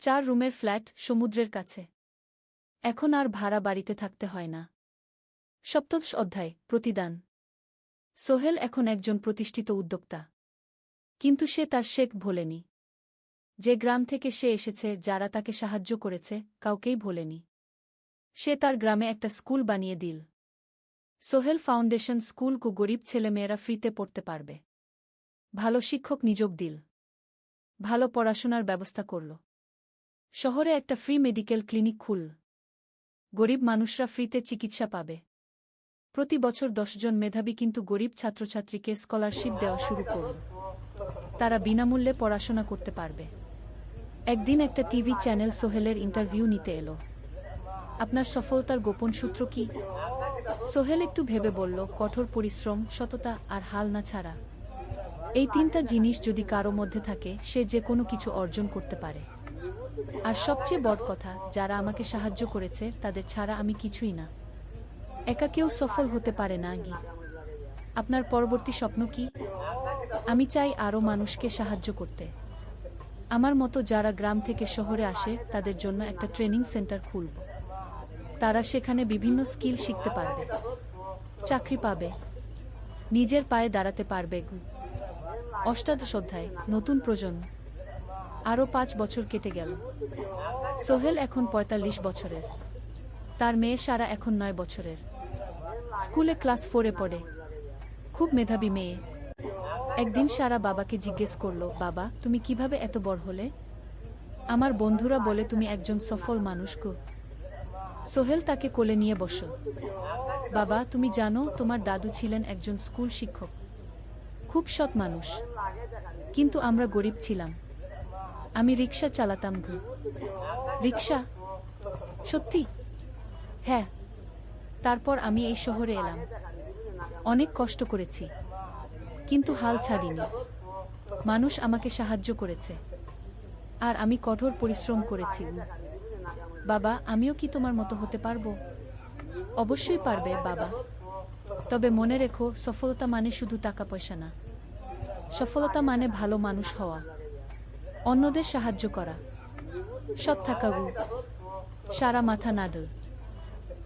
4 রুমের ফ্ল্যাট, সমুদ্রের কাছে। এখন আর ভাড়া বাড়িতে থাকতে হয় না। সপ্তদশ অধ্যায়, প্রতিদান। সোহেল এখন একজন প্রতিষ্ঠিত উদ্যোক্তা। কিন্তু সে তার শেখ ভোলেনি। যে গ্রাম থেকে সে এসেছে, যারা তাকে সাহায্য করেছে, কাউকেই ভোলেনি। সে তার গ্রামে একটা স্কুল বানিয়ে দিল। সোহেল ফাউন্ডেশন স্কুল কো গরিব ছেলেমেয়েরা ফ্রিতে পড়তে পারবে। ভালো শিক্ষক নিযোগ দিল। ভালো পড়াশোনার ব্যবস্থা করল। শহরে একটা ফ্রি মেডিকেল ক্লিনিক খুলল। গরিব মানুষরা ফ্রিতে চিকিৎসা পাবে। প্রতি বছর 10 জন মেধাবী কিন্তু গরিব ছাত্রছাত্রীকে স্কলারশিপ দেওয়া শুরু করল। তারা বিনামূল্যে পড়াশোনা করতে পারবে। একদিন একটা টিভি চ্যানেল সোহেলের ইন্টারভিউ নিতে এলো। আপনার সফলতার গোপন সূত্র কি? সোহেল একটু ভেবে বলল, কঠোর পরিশ্রম, সততা আর হাল না ছাড়া। এই 3টা জিনিস যদি কারো মধ্যে থাকে, সে যে কোনো কিছু অর্জন করতে পারে। আর সবচেয়ে বড় কথা, যারা আমাকে সাহায্য করেছে তাদের ছাড়া আমি কিছুই না। একা কেউ সফল হতে পারে না। আপনার পরবর্তী স্বপ্ন কি? আমি চাই আরও মানুষকে সাহায্য করতে। আমার মতো যারা গ্রাম থেকে শহরে আসে তাদের জন্য একটা ট্রেনিং সেন্টার খুলব। তারা সেখানে বিভিন্ন স্কিল শিখতে পারবে, চাকরি পাবে, নিজের পায়ে দাঁড়াতে পারবে। অষ্টাদশ অধ্যায়, নতুন প্রজন্ম। আরও 5 বছর কেটে গেল। সোহেল এখন 45 বছরের। তার মেয়ে সারা এখন 9 বছরের। স্কুলে ক্লাস 4-এ পড়ে। খুব মেধাবী মেয়ে। একদিন সারা বাবাকে জিজ্ঞেস করল, বাবা, তুমি কিভাবে এত বড় হলে? আমার বন্ধুরা বলে তুমি একজন সফল মানুষ গো। সোহেল তাকে কোলে নিয়ে বসল। বাবা, তুমি জানো তোমার দাদু ছিলেন একজন স্কুল শিক্ষক, খুব সৎ মানুষ। কিন্তু আমরা গরিব ছিলাম। আমি রিক্সা চালাতাম গো। রিক্সা? সত্যি? হ্যাঁ। তারপর আমি এই শহরে এলাম। অনেক কষ্ট করেছি, কিন্তু হাল ছাড়িনি। মানুষ আমাকে সাহায্য করেছে, আর আমি কঠোর পরিশ্রম করেছি। বাবা, আমিও কি তোমার মতো হতে পারবো? অবশ্যই পারবে বাবা। তবে মনে রেখো, সফলতা মানে শুধু টাকা পয়সা না। সফলতা মানে ভালো মানুষ হওয়া, অন্যদের সাহায্য করা, সৎ থাকা গু। সারা মাথা নাড়ল।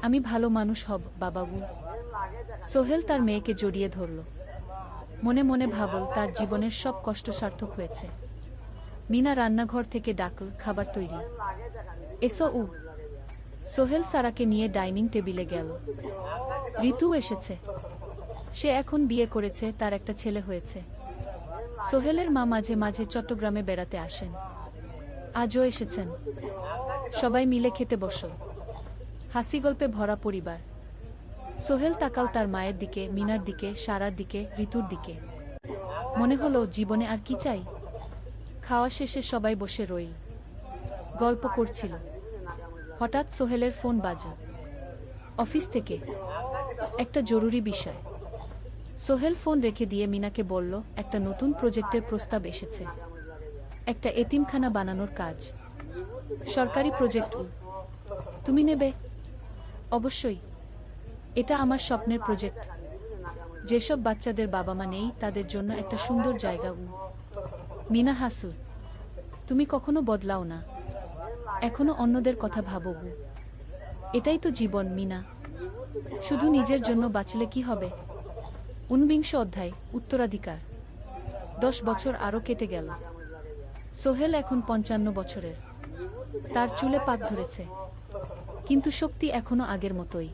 আমি ভালো মানুষ হব বাবাবু। সোহেল তার মেয়েকে জড়িয়ে ধরল। মনে মনে ভাবল, তার জীবনের সব কষ্ট সার্থক হয়েছে। মিনা রান্নাঘর থেকে ডাকল, খাবার তৈরি। এসো। সোহেল সারাকে নিয়ে ডাইনিং টেবিলে গেল। ঋতু এসেছে। সে এখন বিয়ে করেছে, তার একটা ছেলে হয়েছে। সোহেলের মা মাঝে মাঝে চট্টগ্রামে বেড়াতে আসেন। আজও এসেছেন। সবাই মিলে খেতে বসল। হাসি গল্পে ভরা পরিবার। সোহেল তাকাল তার মায়ের দিকে, মিনার দিকে, সারার দিকে, ঋতুর দিকে। মনে হলো, জীবনে আর কি চাই? খাওয়া শেষে সবাই বসে রইল, গল্প করছিল। হঠাৎ সোহেলের ফোন বাজল। অফিস থেকে একটা জরুরি বিষয়। সোহেল ফোন রেখে দিয়ে মিনাকে বলল, একটা নতুন প্রজেক্টের প্রস্তাব এসেছে। একটা এতিমখানা বানানোর কাজ। সরকারি প্রজেক্ট। তুমি নেবে? অবশ্যই। এটা আমার স্বপ্নের প্রজেক্ট। যেসব বাচ্চাদের বাবা মা নেই, তাদের জন্য একটা সুন্দর জায়গা। মিনা হাসল। তুমি কখনো বদলাও না, এখনো অন্যদের কথা ভাবো। এটাই তো জীবন মিনা। শুধু নিজের জন্য বাঁচলে কি হবে? 49 অধ্যায়, উত্তরাধিকার। 10 বছর আরও কেটে গেল। সোহেল এখন 55 বছরের। তার চুলে পাক ধরেছে, কিন্তু শক্তি এখনো আগের মতোই।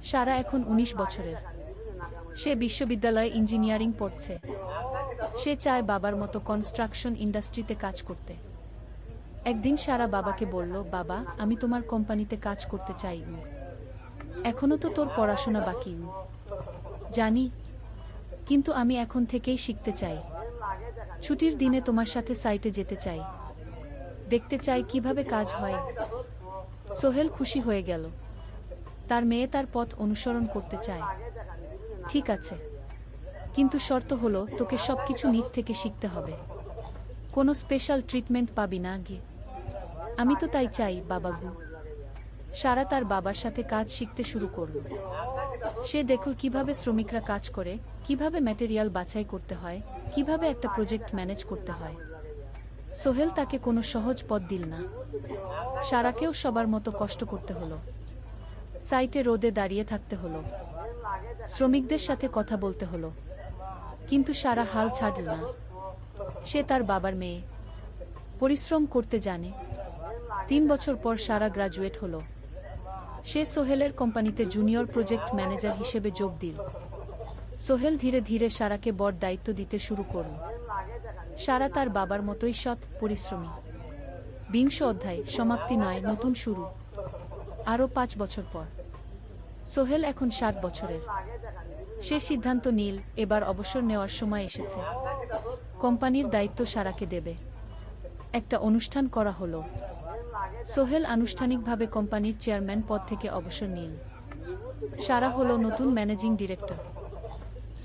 সারা এখন 19 বছরের। সে বিশ্ববিদ্যালয়ে ইঞ্জিনিয়ারিং পড়ছে। সে চায় বাবার মতো কনস্ট্রাকশন ইন্ডাস্ট্রিতে কাজ করতে। একদিন সারা বাবাকে বলল, বাবা, আমি তোমার কোম্পানিতে কাজ করতে চাই। এখনো তো তোর পড়াশোনা বাকি। জানি, কিন্তু আমি এখন থেকেই শিখতে চাই। ছুটির দিনে তোমার সাথে সাইটে যেতে চাই, দেখতে চাই কিভাবে কাজ হয়। সোহেল খুশি হয়ে গেল। তার মেয়ে তার পথ অনুসরণ করতে চায়। ঠিক আছে, কিন্তু শর্ত হলো, তোকে সবকিছু নিজ থেকে শিখতে হবে। কোনো স্পেশাল ট্রিটমেন্ট পাবি না গিয়ে। আমি তো তাই চাই বাবাগু। সারা তার বাবার সাথে কাজ শিখতে শুরু করল। সে দেখল কিভাবে শ্রমিকরা কাজ করে, কিভাবে ম্যাটেরিয়াল বাছাই করতে হয়, কিভাবে একটা প্রজেক্ট ম্যানেজ করতে হয়। সোহেল তাকে কোনো সহজ পথ দিল না। সারাকেও সবার মতো কষ্ট করতে হলো। সাইটে রোদে দাঁড়িয়ে থাকতে হলো, শ্রমিকদের সাথে কথা বলতে হলো, কিন্তু সারা হাল ছাড়ল না। সে তার বাবার মেয়ে, পরিশ্রম করতে জানে। 3 বছর পর সারা গ্রাজুয়েট হলো। সে সোহেলের কোম্পানিতে জুনিয়র প্রজেক্ট ম্যানেজার হিসেবে যোগ দিল। সোহেল ধীরে ধীরে সারাকে বড় দায়িত্ব দিতে শুরু করল। সারা তার বাবার মতোই সৎ, পরিশ্রমী। 20 অধ্যায়, সমাপ্তি নয়, নতুন শুরু। আরও 5 বছর পর সোহেল এখন 60 বছরের। সে সিদ্ধান্ত নিল এবার অবসর নেওয়ার সময় এসেছে। কোম্পানির দায়িত্ব সারাকে দেবে। একটা অনুষ্ঠান করা হলো। সোহেল আনুষ্ঠানিকভাবে কোম্পানির চেয়ারম্যান পদ থেকে অবসর নিল। সারা হলো নতুন ম্যানেজিং ডিরেক্টর।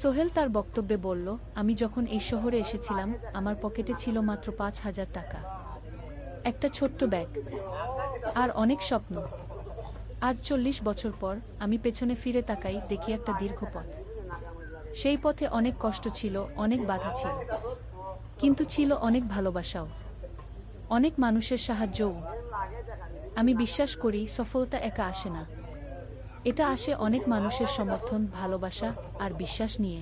সোহেল তার বক্তব্যে বলল, আমি যখন এই শহরে এসেছিলাম আমার পকেটে ছিল মাত্র 5,000 টাকা, একটা ছোট্ট ব্যাগ আর অনেক স্বপ্ন। আজ 40 বছর পর আমি পেছনে ফিরে তাকাই, দেখি একটা দীর্ঘ পথ। সেই পথে অনেক কষ্ট ছিল, অনেক বাধা ছিল, কিন্তু ছিল অনেক ভালোবাসাও, অনেক মানুষের সাহায্যও। আমি বিশ্বাস করি সফলতা একা আসে না, এটা আসে অনেক মানুষের সমর্থন, ভালোবাসা আর বিশ্বাস নিয়ে।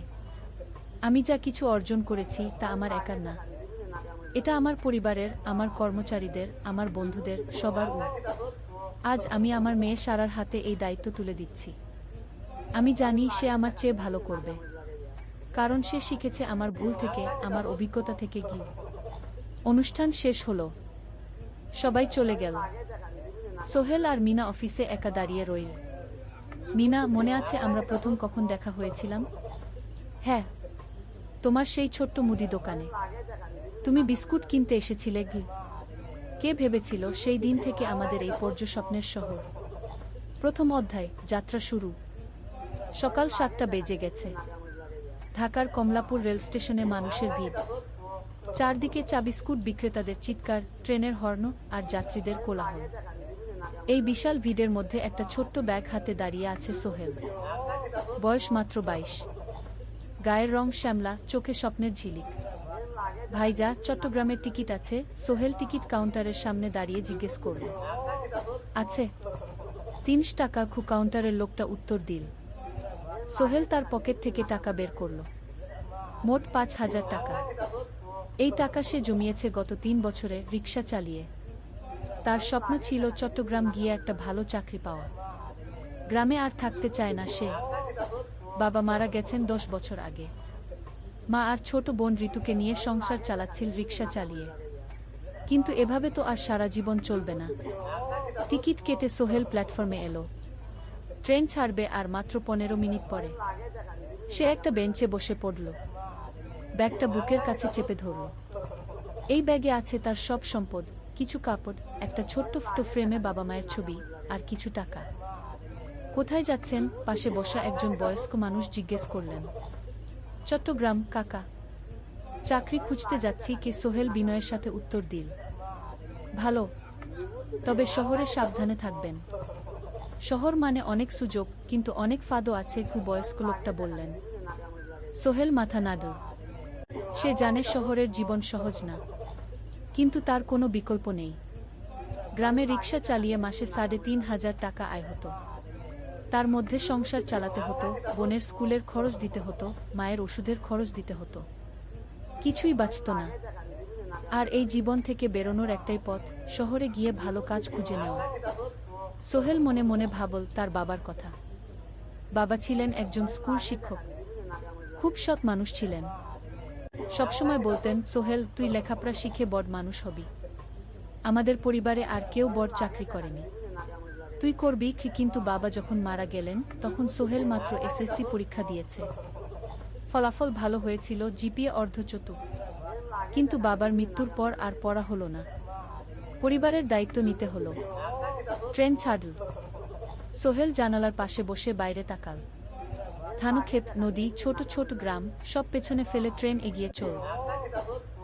আমি যা কিছু অর্জন করেছি তা আমার একার না, এটা আমার পরিবারের, আমার কর্মচারীদের, আমার বন্ধুদের, সবার। আজ আমি আমার মেয়ে সারার হাতে এই দায়িত্ব তুলে দিচ্ছি। আমি জানি সে আমার চেয়ে ভালো করবে, কারণ সে শিখেছে আমার ভুল থেকে, আমার অভিজ্ঞতা থেকে। গিয়ে অনুষ্ঠান শেষ হলো, সবাই চলে গেল। সোহেল আর মিনা অফিসে একা দাঁড়িয়ে রইল। মিনা, মনে আছে আমরা প্রথম কখন দেখা হয়েছিলাম? হ্যাঁ, তোমার সেই ছোট্ট মুদি দোকানে। তুমি বিস্কুট কিনতে এসেছিলে। কে ভেবেছিল সেই দিন থেকে আমাদের এই পর্যস্বপ্নের শহর। প্রথম অধ্যায়, যাত্রা শুরু। সকাল 7টা বেজে গেছে। ঢাকার কমলাপুর রেল স্টেশনে মানুষের ভিড়। চারদিকে চা বিস্কুট বিক্রেতাদের চিৎকার, ট্রেনের হর্ন আর যাত্রীদের কোলাহল। এই বিশাল ভিড়ের মধ্যে একটা ছোট্ট ব্যাগ হাতে দাঁড়িয়ে আছে সোহেল। বয়স মাত্র 22। গায়ের রং শ্যামলা, চোখে স্বপ্নের ঝিলিক। ভাইজা, চট্টগ্রামের টিকিট আছে? সোহেল টিকিট কাউন্টারের সামনে দাঁড়িয়ে জিজ্ঞেস করল। আছে। 30 টাকা। কাউন্টারের লোকটা উত্তর দিল। সোহেল তার পকেট থেকে টাকা বের করল। মোট 5,000 টাকা। এই টাকা সে জমিয়েছে গত 3 বছরে রিক্সা চালিয়ে। তার স্বপ্ন ছিল চট্টগ্রাম গিয়ে একটা ভালো চাকরি পাওয়া। গ্রামে আর থাকতে চায় না সে। বাবা মারা গেছেন 10 বছর আগে। মা আর ছোট বোন ঋতুকে নিয়ে সংসার চালাচ্ছিল রিক্সা চালিয়ে। কিন্তু এভাবে তো আর সারা জীবন চলবে না। টিকিট কেটে সোহেল প্ল্যাটফর্মে এলো। ট্রেন ছাড়বে আর মাত্র 15 মিনিট পরে। সে একটা বেঞ্চে বসে পড়ল, ব্যাগটা বুকের কাছে চেপে ধরল। এই ব্যাগে আছে তার সব সম্পদ, কিছু কাপড়, একটা ছোট্ট ফটো ফ্রেমে বাবা মায়ের ছবি আর কিছু টাকা। কোথায় যাচ্ছেন? পাশে বসা একজন বয়স্ক মানুষ জিজ্ঞেস করলেন। চট্টগ্রাম কাকা। চাকরি খুঁজতে যাচ্ছি। কে? সোহেল বিনয়ের সাথে উত্তর দিল। ভালো, তবে শহরে সাবধানে থাকবেন। শহর মানে অনেক সুযোগ, কিন্তু অনেক ফাঁদও আছে। বয়স্ক লোকটা বললেন। সোহেল মাথা নাড়ল। সে জানে শহরের জীবন সহজ না, কিন্তু তার কোনো বিকল্প নেই। গ্রামে রিক্সা চালিয়ে মাসে 3,500 টাকা আয় হতো। তার মধ্যে সংসার চালাতে হতো, বোনের স্কুলের খরচ দিতে হতো, মায়ের ওষুধের খরচ দিতে হতো। কিছুই বাঁচত না। আর এই জীবন থেকে বেরোনোর একটাই পথ, শহরে গিয়ে ভালো কাজ খুঁজে নেওয়া। সোহেল মনে মনে ভাবল তার বাবার কথা। বাবা ছিলেন একজন স্কুল শিক্ষক, খুব সৎ মানুষ ছিলেন। সবসময় বলতেন, সোহেল, তুই লেখাপড়া শিখে বড় মানুষ হবি। আমাদের পরিবারে আর কেউ বড় চাকরি করেনি, তুই করবি। কিন্তু বাবা যখন মারা গেলেন তখন সোহেল মাত্র এসএসসি পরীক্ষা দিয়েছে। ফলাফল ভালো হয়েছিল, জিপিএ অর্ধচতুর। কিন্তু বাবার মৃত্যুর পর আর পড়া হলো না। পরিবারের দায়িত্ব নিতে হলো। ট্রেন ছাড়ল। সোহেল জানালার পাশে বসে বাইরে তাকাল। ধানক্ষেত, নদী, ছোট ছোট গ্রাম, সব পেছনে ফেলে ট্রেন এগিয়ে চল।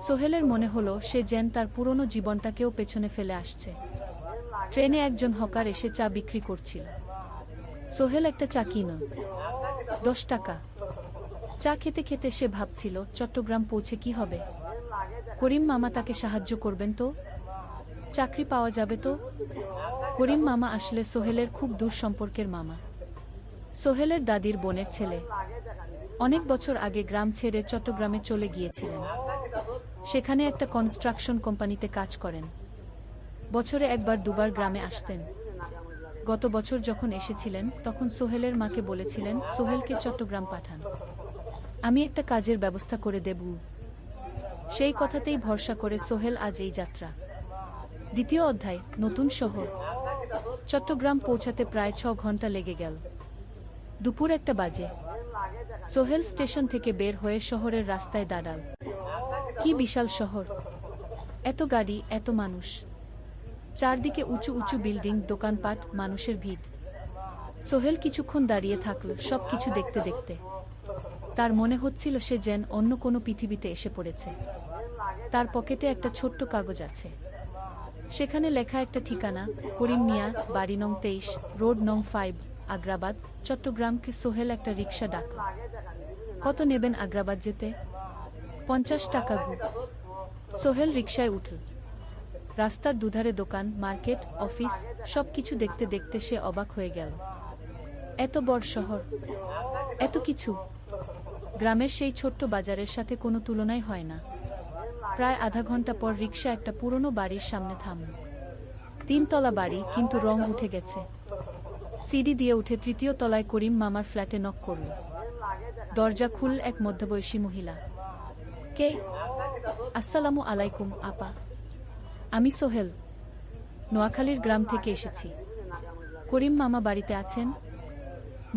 সোহেলের মনে হলো সে যেন তার পুরনো জীবনটাকেও পেছনে ফেলে আসছে। ট্রেনে একজন হকার এসে চা বিক্রি করছিল। সোহেল একটা চা কিনল। 10 টাকা। চা খেতে খেতে সে ভাবছিল, চট্টগ্রাম পৌঁছে কি হবে, করিম মামা তাকে সাহায্য করবেন তো? চাকরি পাওয়া যাবে তো? করিম মামা আসলে সোহেলের খুব দূর সম্পর্কের মামা। সোহেলের দাদির বোনের ছেলে। অনেক বছর আগে গ্রাম ছেড়ে চট্টগ্রামে চলে গিয়েছিলেন। সেখানে একটা কনস্ট্রাকশন কোম্পানিতে কাজ করেন। বছরে একবার দুবার গ্রামে আসতেন। গত বছর যখন এসেছিলেন তখন সোহেলের মাকে বলেছিলেন সোহেলকে চট্টগ্রাম পাঠান, আমি একটা কাজের ব্যবস্থা করে দেব। সেই কথাতেই ভরসা করে সোহেল আজ এই যাত্রা। দ্বিতীয় অধ্যায়, নতুন শহর। চট্টগ্রাম পৌঁছাতে প্রায় 6 ঘন্টা লেগে গেল। দুপুর 1টা বাজে। সোহেল স্টেশন থেকে বের হয়ে শহরের রাস্তায় দাঁড়াল। কি বিশাল শহর! এত গাড়ি, এত মানুষ। চারদিকে উঁচু উঁচু বিল্ডিং, দোকানপাট, মানুষের ভিড়। সোহেল কিছুক্ষণ দাঁড়িয়ে থাকল সবকিছু দেখতে দেখতে। তার মনে হচ্ছিল সে যেন অন্য কোনো পৃথিবীতে এসে পড়েছে। তার পকেটে একটা ছোট্ট কাগজ আছে। সেখানে লেখা একটা ঠিকানা, করিম মিয়া, বাড়ি নং 23, রোড নং 5, আগ্রাবাদ, চট্টগ্রামকে। সোহেল একটা রিকশা ডাকল। কত নেবেন আগ্রাবাদ যেতে? 50 টাকা গু। সোহেল রিকশায় উঠল। রাস্তার দুধারে দোকান, মার্কেট, অফিস, সবকিছু দেখতে দেখতে সে অবাক হয়ে গেল। এত বড় শহর, এত কিছু! গ্রামের সেই ছোট্ট বাজারের সাথে কোনো তুলনাই হয় না। প্রায় আধা ঘন্টা পর রিকশা একটা পুরনো বাড়ির সামনে থামল। 3 তলা বাড়ি, কিন্তু রং উঠে গেছে। সিঁড়ি দিয়ে উঠে 3য় তলায় করিম মামার ফ্ল্যাটে নক করল। দরজা খুলল এক মধ্যবয়সী মহিলা। কে? আসসালামু আলাইকুম আপা, আমি সোহেল, নোয়াখালীর গ্রাম থেকে এসেছি। করিম মামা বাড়িতে আছেন?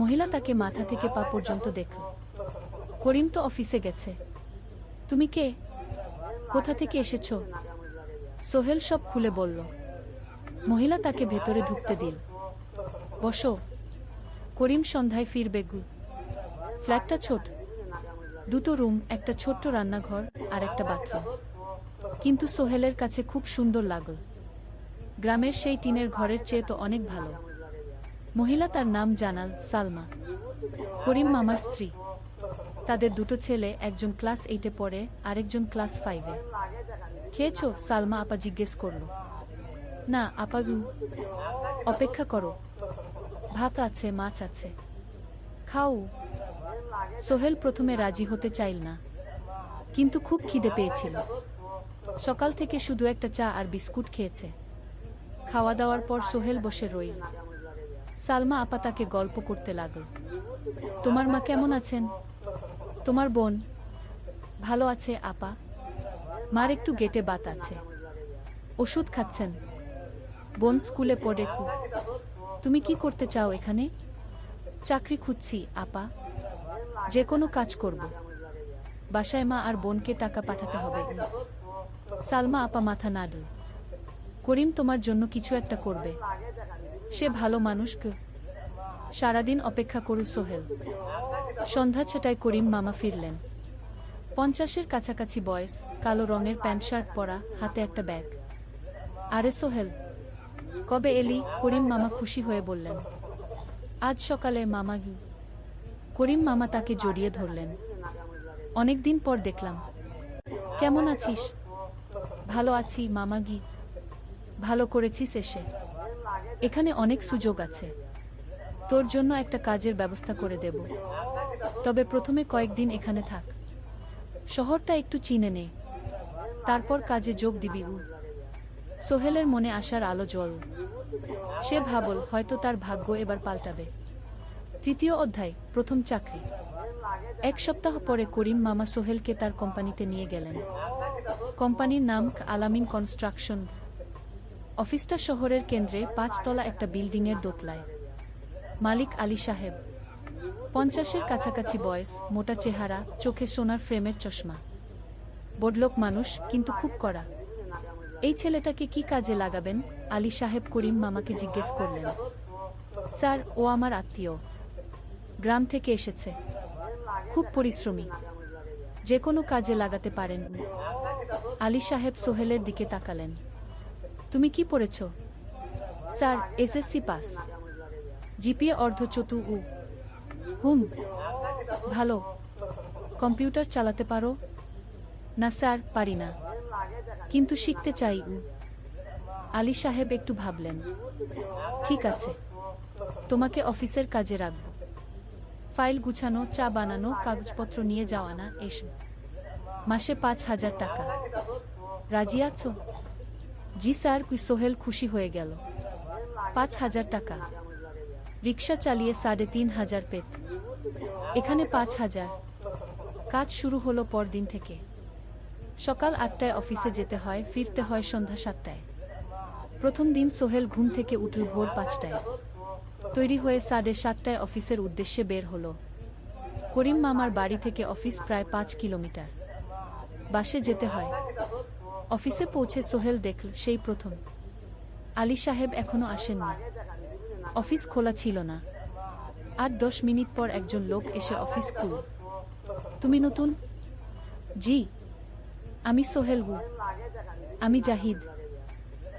মহিলা তাকে মাথা থেকে পা পর্যন্ত দেখল। করিম তো অফিসে গেছে। তুমি কে? কোথা থেকে এসেছ? সোহেল সব খুলে বলল। মহিলা তাকে ভেতরে ঢুকতে দিল। বসো। করিম সন্ধ্যায় ফিরবে গু। ফ্ল্যাটটা ছোট, 2টো রুম, একটা ছোট্ট রান্নাঘর আর একটা বাথরুম। কিন্তু সোহেলের কাছে খুব সুন্দর লাগল। গ্রামের সেই টিনের ঘরের চেয়ে তো অনেক ভালো। মহিলা তার নাম জানাল সালমা, করিম মামার স্ত্রী। তাদের 2টো ছেলে, একজন ক্লাস 8-এ পড়ে, আরেকজন ক্লাস 5-এ। খেয়েছো? সালমা আপা জিজ্ঞেস করল। না আপা গু। অপেক্ষা করো, ভাত আছে, মাছ আছে, খাও। সোহেল প্রথমে রাজি হতে চাইল না, কিন্তু খুব খিদে পেয়েছিল। সকাল থেকে শুধু একটা চা আর বিস্কুট খেয়েছে। খাওয়া দাওয়ার পর সোহেল বসে রইল। সালমা আপা তাকে গল্প করতে লাগল। তোমার মা কেমন আছেন? তোমার বোন? ভালো আছে আপা, মার একটু গেটে বাত আছে, ওষুধ খাচ্ছেন। বোন স্কুলে পড়ে কু। তুমি কি করতে চাও এখানে? চাকরি খুঁজছি আপা, যে কোনো কাজ করব। বাসায় মা আর বোনকে টাকা পাঠাতে হবে। সালমা আপা মাথা নাড়ল। করিম তোমার জন্য কিছু একটা করবে, সে ভালো মানুষ কে। সারাদিন অপেক্ষা করল সোহেল। সন্ধ্যা 6টায় করিম মামা ফিরলেন। 50-এর কাছাকাছি বয়স, কালো রঙের প্যান্ট শার্ট পরা, হাতে একটা ব্যাগ। আরে সোহেল, কবে এলি? করিম মামা খুশি হয়ে বললেন। আজ সকালে মামা গি। করিম মামা তাকে জড়িয়ে ধরলেন। অনেকদিন পর দেখলাম। কেমন আছিস? ভালো আছি মামা গি। ভালো করেছিস এসে। এখানে অনেক সুযোগ আছে। তোর জন্য একটা কাজের ব্যবস্থা করে দেব। তবে প্রথমে কয়েকদিন এখানে থাক, শহরটা একটু চিনে নে, তারপর কাজে যোগ দিবি। সোহেলের মনে আসার আলো জ্বল। সে ভাবল হয়তো তার ভাগ্য এবার পাল্টাবে। 3য় অধ্যায়, প্রথম চাকরি। 1 সপ্তাহ পরে করিম মামা সোহেলকে তার কোম্পানিতে নিয়ে গেলেন। কোম্পানির নাম আলামিন কনস্ট্রাকশন। অফিসটা শহরের কেন্দ্রে, 5 তলা একটা বিল্ডিংয়ের দোতলায়। মালিক আলী সাহেব, 50-এর কাছাকাছি বয়স, মোটা চেহারা, চোখে সোনার ফ্রেমের চশমা। বড়লোক মানুষ, কিন্তু খুব কড়া। এই ছেলেটাকে কি কাজে লাগাবেন? আলী সাহেব করিম মামাকে জিজ্ঞেস করলেন। স্যার, ও আমার আত্মীয়, গ্রাম থেকে এসেছে, খুব পরিশ্রমী, যে কোনো কাজে লাগাতে পারেন। আলী সাহেব সোহেলের দিকে তাকালেন। তুমি কি পড়েছ? স্যার, এসএসসি পাস, জিপিএ অর্ধচতু। হুম, ভালো। কম্পিউটার চালাতে পারো? না স্যার, পারি না। কিন্তু শিখতে চাই। আলী সাহেব একটু ভাবলেন। ঠিক আছে, তোমাকে অফিসের কাজে রাখব। ফাইল গুছানো, চা বানানো, কাগজপত্র নিয়ে যাওয়া, না এসব। মাসে 5,000 টাকা। রাজি আছো? জি স্যার। সোহেল খুশি হয়ে গেল। 5,000 টাকা? রিকশা চালিয়ে 3,500 পেত। এখানে 5,000। কাজ শুরু হলো পরদিন থেকে। সকাল 8টায় অফিসে যেতে হয়, ফিরতে হয় সন্ধ্যা 7টায়। প্রথম দিন সোহেল ঘুম থেকে উঠল ভোর 5টায়। তৈরি হয়ে 7:30টায় অফিসের উদ্দেশ্যে বের হলো। করিম মামার বাড়ি থেকে অফিস প্রায় 5 কিলোমিটার। বাসে যেতে হয়। অফিসে পৌঁছে সোহেল দেখল সেই প্রথম আলী সাহেব এখনো আসেননি। অফিস খোলা ছিল না। 8-10 মিনিট পর একজন লোক এসে অফিস খুলল। তুমি নতুন? জি। আমি সোহেল। আমি জাহিদ,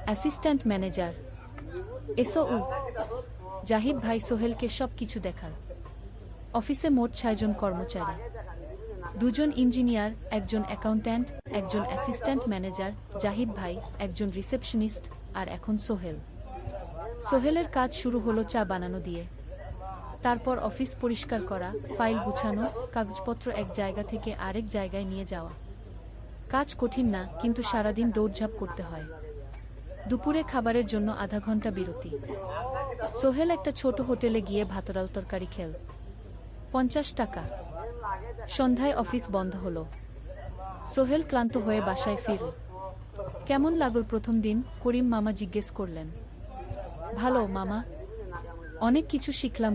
অ্যাসিস্ট্যান্ট ম্যানেজার। এসো। জাহিদ ভাই সোহেলকে সব কিছু দেখাল। অফিসে মোট 6 জন কর্মচারী। 2 জন ইঞ্জিনিয়ার, একজন অ্যাকাউন্ট্যান্ট, একজন অ্যাসিস্ট্যান্ট ম্যানেজার, জাহিদ ভাই, একজন রিসেপশনিস্ট, আর এখন সোহেল। সোহেলের কাজ শুরু হলো চা বানানো দিয়ে। তারপর অফিস পরিষ্কার করা, ফাইল গুছানো, কাগজপত্র এক জায়গা থেকে আরেক জায়গায় নিয়ে যাওয়া। কাজ কঠিন না, কিন্তু সারাদিন দৌড়ঝাঁপ করতে হয়। দুপুরে খাবারের জন্য আধা ঘন্টা বিরতি। সোহেল একটা ছোট হোটেলে গিয়ে ভাতরাল তরকারি খেল। 50 টাকা। সন্ধ্যায় অফিস বন্ধ হলো। সোহেল ক্লান্ত হয়ে বাসায় ফিরল। কেমন লাগল প্রথম দিন? করিম মামা জিজ্ঞেস করলেন। ভালো মামা, অনেক কিছু শিখলাম।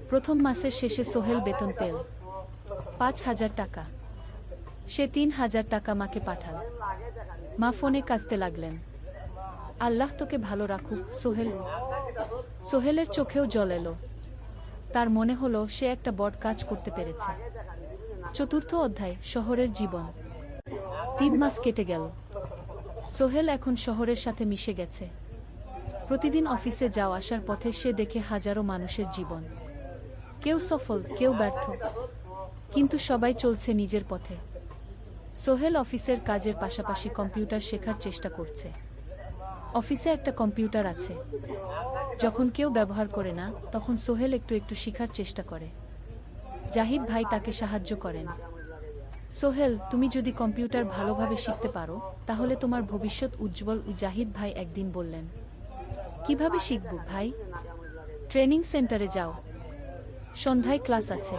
প্রথম মাসের শেষে সোহেল বেতন পেল 5,000 টাকা। সে 3,000 টাকা মাকে পাঠাল। মা ফোনে কাঁদতে লাগলেন। আল্লাহ তোকে ভালো রাখুক সোহেল। সোহেলের চোখেও জল এলো। তার মনে হলো সে একটা বড় কাজ করতে পেরেছে। চতুর্থ অধ্যায়, শহরের জীবন। 3 মাস কেটে গেল। সোহেল এখন শহরের সাথে মিশে গেছে। প্রতিদিন অফিসে যাওয়া আসার পথে সে দেখে হাজারো মানুষের জীবন। কেউ সফল, কেউ ব্যর্থ, কিন্তু সবাই চলছে নিজের পথে। সোহেল অফিসের কাজের পাশাপাশি কম্পিউটার শেখার চেষ্টা করছে। অফিসে একটা কম্পিউটার আছে। যখন কেউ ব্যবহার করে না, তখন সোহেল একটু একটু শেখার চেষ্টা করে। জাহিদ ভাই তাকে সাহায্য করেন। সোহেল, তুমি যদি কম্পিউটার ভালোভাবে শিখতে পারো, তাহলে তোমার ভবিষ্যৎ উজ্জ্বল। জাহিদ ভাই একদিন বললেন। কিভাবে শিখব ভাই? ট্রেনিং সেন্টারে যাও। সন্ধ্যায় ক্লাস আছে।